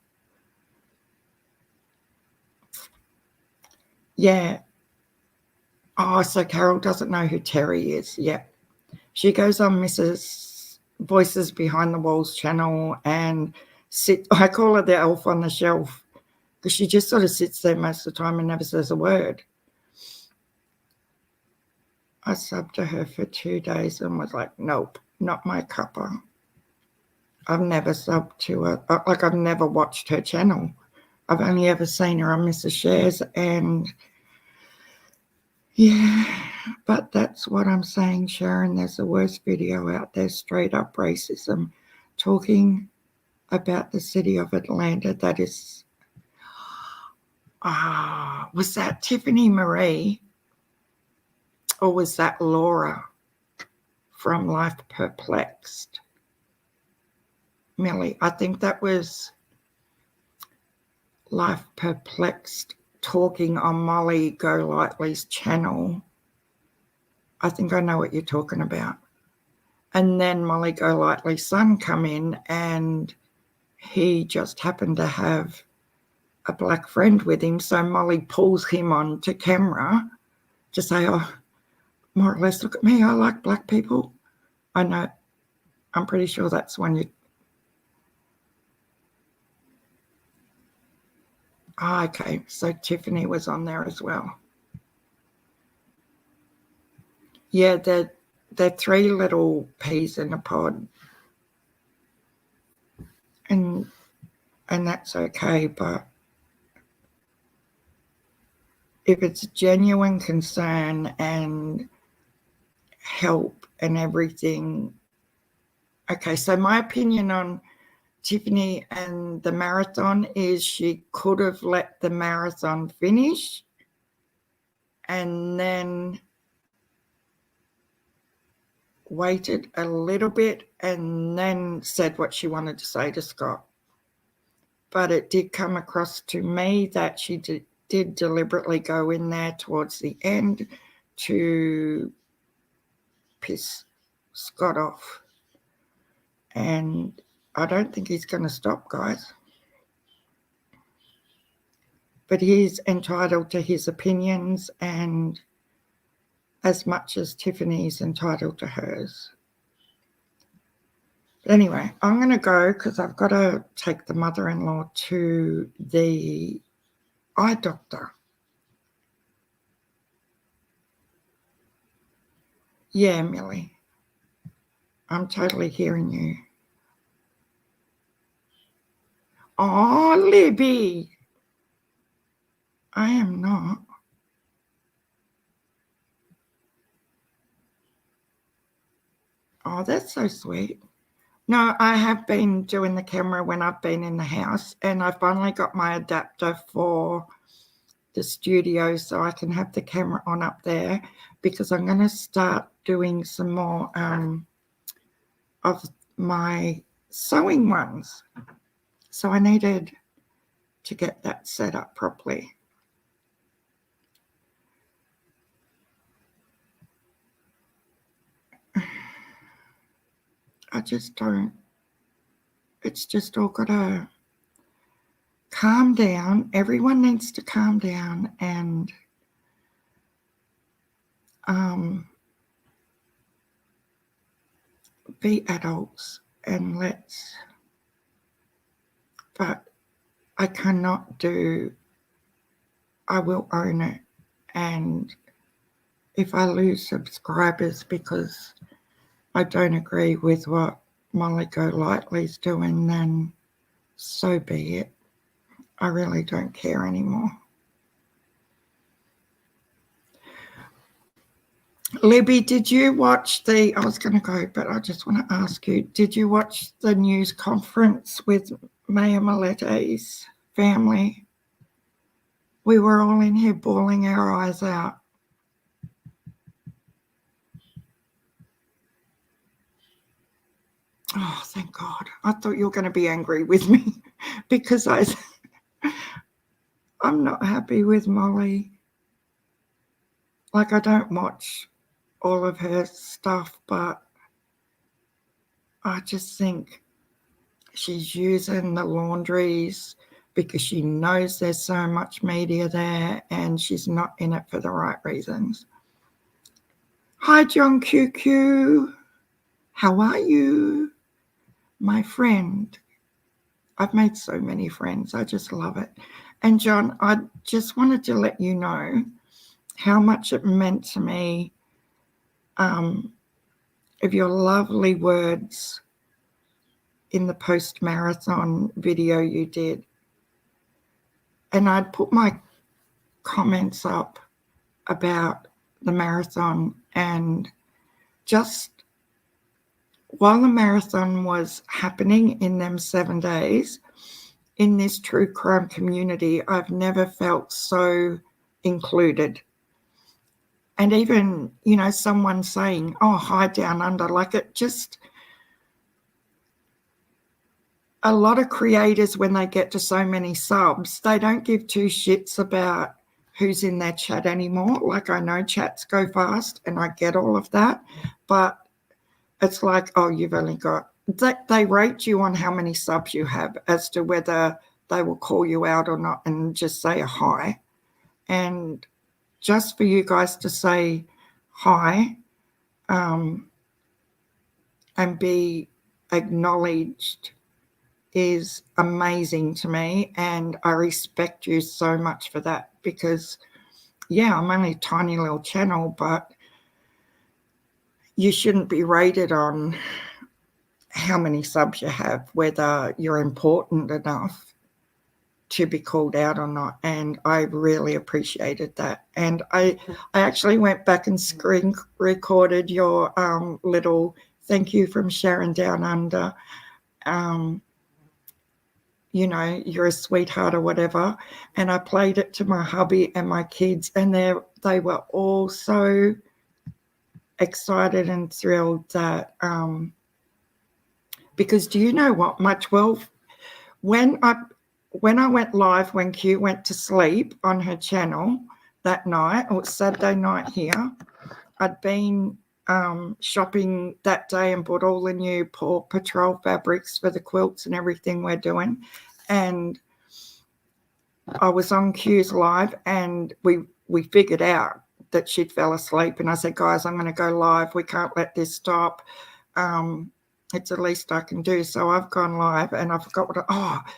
Yeah. Oh, so Carol doesn't know who Terry is. Yeah. She goes on Mrs. Voices Behind the Walls channel and I call her the elf on the shelf because she just sort of sits there most of the time and never says a word. I subbed to her for 2 days and was like, nope, not my cuppa. I've never subbed to her. Like, I've never watched her channel. I've only ever seen her on Mrs. Shares, and yeah, but that's what I'm saying, Sharon. There's the worst video out there, straight up racism, talking about the city of Atlanta. That is, was that Tiffany Marie or was that Laura from Life Perplexed? Millie, I think that was Life Perplexed talking on Molly Golightly's channel. I think I know what you're talking about. And then Molly Golightly's son come in and he just happened to have a black friend with him. So Molly pulls him onto camera to say, oh, more or less, look at me, I like black people. I know, I'm pretty sure that's when you... Oh, okay, so Tiffany was on there as well. Yeah, they're 3 little peas in a pod. And that's okay, but if it's genuine concern and help and everything. Okay, so my opinion on Tiffany and the marathon is she could have let the marathon finish and then waited a little bit and then said what she wanted to say to Scott. But it did come across to me that she did deliberately go in there towards the end to piss Scott off. And I don't think he's going to stop, guys. But he's entitled to his opinions, and as much as Tiffany's entitled to hers. But anyway, I'm going to go because I've got to take the mother-in-law to the eye doctor. Yeah, Millie. I'm totally hearing you. Oh, Libby. I am not. Oh, that's so sweet. No, I have been doing the camera when I've been in the house, and I finally got my adapter for the studio so I can have the camera on up there because I'm going to start doing some more of my sewing ones. So I needed to get that set up properly. I just don't, it's just all got to calm down. Everyone needs to calm down and be adults but I cannot do I will own it. And if I lose subscribers because I don't agree with what Molly Golightly's doing, then so be it. I really don't care anymore. Libby, did you watch I was going to go, but I just want to ask you, did you watch the news conference with Mayor Millete's family? We were all in here bawling our eyes out. Oh, thank God. I thought you were going to be angry with me because I'm not happy with Molly. Like, I don't watch all of her stuff, but I just think she's using the laundries because she knows there's so much media there and she's not in it for the right reasons. Hi, John QQ. How are you, my friend? I've made so many friends. I just love it. And John, I just wanted to let you know how much it meant to me of your lovely words in the post-marathon video you did. And I'd put my comments up about the marathon, and just while the marathon was happening in them 7 days, in this true crime community, I've never felt so included. And even, you know, someone saying, oh, hi down under, like it just, a lot of creators, when they get to so many subs, they don't give two shits about who's in their chat anymore. Like, I know chats go fast and I get all of that, but it's like, oh, you've only got, they rate you on how many subs you have as to whether they will call you out or not and just say a hi. And just for you guys to say hi and be acknowledged is amazing to me, and I respect you so much for that, because yeah, I'm only a tiny little channel, but you shouldn't be rated on how many subs you have, whether you're important enough to be called out or not. And I really appreciated that. And I actually went back and screen recorded your little thank you from Sharon Down Under. You know, you're a sweetheart or whatever. And I played it to my hubby and my kids, and they were all so excited and thrilled that, because do you know what, my 12, when I went live, when Q went to sleep on her channel that night, or Saturday night here, I'd been shopping that day and bought all the new Paw Patrol fabrics for the quilts and everything we're doing. And I was on Q's live, and we figured out that she'd fell asleep. And I said, guys, I'm going to go live. We can't let this stop. It's the least I can do. So I've gone live, and I forgot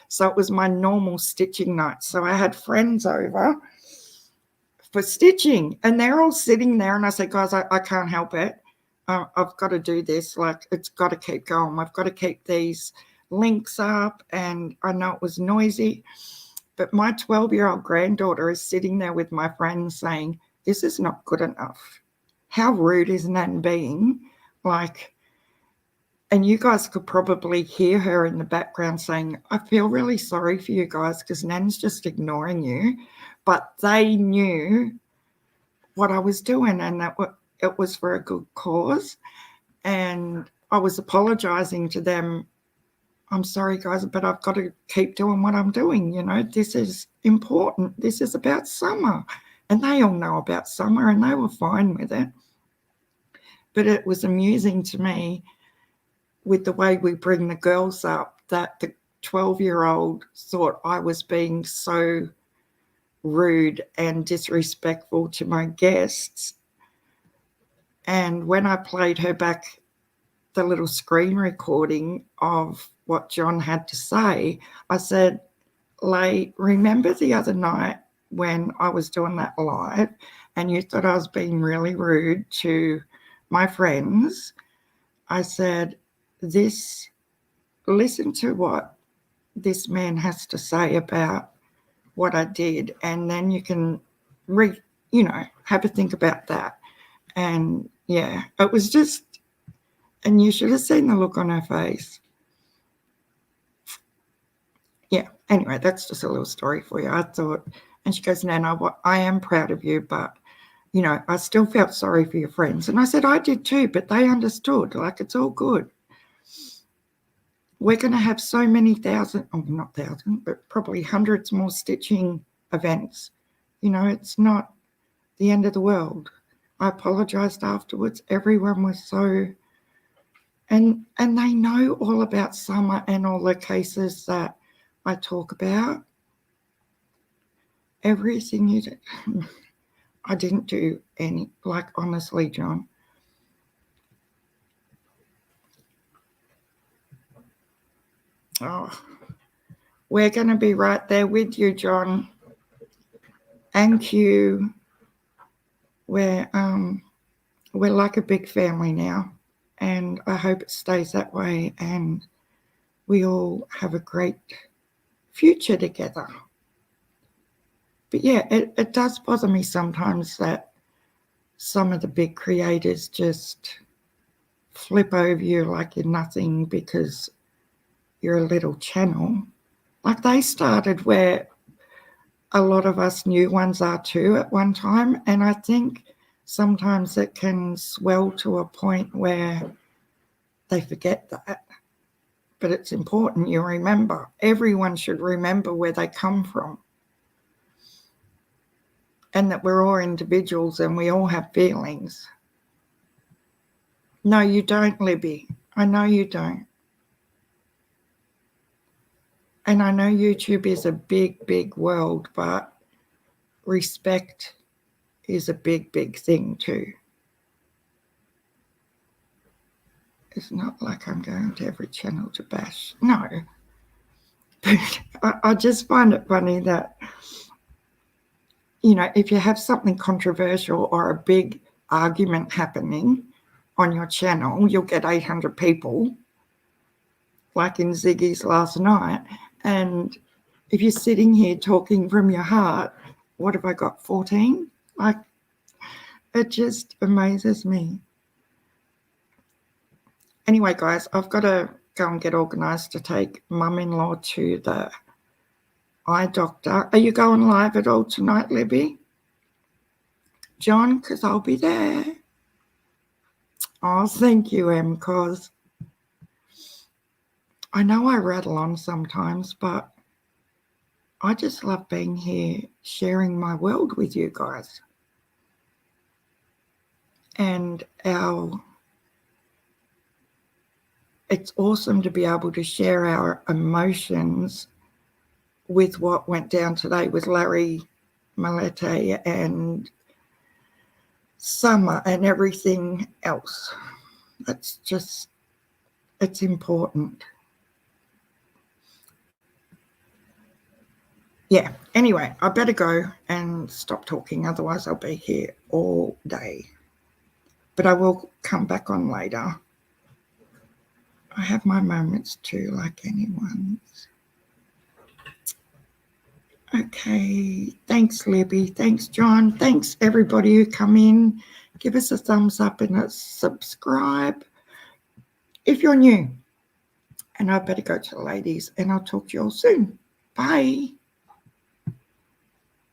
so it was my normal stitching night. So I had friends over for stitching, and they're all sitting there, and I said, guys, I can't help it. I've got to do this. Like, it's got to keep going. I've got to keep these links up. And I know it was noisy, but my 12-year-old granddaughter is sitting there with my friends saying, this is not good enough. How rude is Nan being? Like, and you guys could probably hear her in the background saying, I feel really sorry for you guys because Nan's just ignoring you. But they knew what I was doing, and that it was for a good cause. And I was apologizing to them. I'm sorry, guys, but I've got to keep doing what I'm doing. You know, this is important. This is about summer. And they all know about summer, and they were fine with it. But it was amusing to me with the way we bring the girls up that the 12-year-old thought I was being so rude and disrespectful to my guests. And when I played her back the little screen recording of what John had to say, I said, Lay, remember the other night when I was doing that live and you thought I was being really rude to my friends, I said, listen to what this man has to say about what I did, and then you can have a think about that. And yeah, it was just, and you should have seen the look on her face. Yeah, anyway, that's just a little story for you. I thought, and she goes, Nana, I am proud of you, but I still felt sorry for your friends. And I said, I did too, but they understood, like, it's all good. We're going to have so many not thousands, but probably hundreds more stitching events. It's not the end of the world. I apologized afterwards. Everyone was so, and they know all about Summer and all the cases that I talk about. Everything you did, I didn't do any, like, honestly, John. Oh, we're going to be right there with you, John. And Q. We're like a big family now, and I hope it stays that way, and we all have a great future together. But yeah, it does bother me sometimes that some of the big creators just flip over you like you're nothing because you're a little channel. Like they started where a lot of us new ones are too at one time, and I think sometimes it can swell to a point where they forget that. But it's important you remember. Everyone should remember where they come from, and that we're all individuals and we all have feelings. No, you don't, Libby. I know you don't. And I know YouTube is a big, big world, but respect is a big, big thing too. It's not like I'm going to every channel to bash. No. But I just find it funny that, if you have something controversial or a big argument happening on your channel, you'll get 800 people, like in Ziggy's last night. And if you're sitting here talking from your heart, what have I got, 14? Like, it just amazes me. Anyway, guys, I've got to go and get organised to take mum-in-law to the eye doctor. Are you going live at all tonight, Libby? John, because I'll be there. Oh, thank you, Em, because I know I rattle on sometimes, but I just love being here, sharing my world with you guys. And it's awesome to be able to share our emotions with what went down today with Larry, Millete, and Summer and everything else. It's important. Yeah, anyway, I better go and stop talking, otherwise I'll be here all day. But I will come back on later. I have my moments too, like anyone's. Okay, thanks, Libby. Thanks, John. Thanks, everybody who come in. Give us a thumbs up and a subscribe if you're new. And I better go to the ladies, and I'll talk to you all soon. Bye.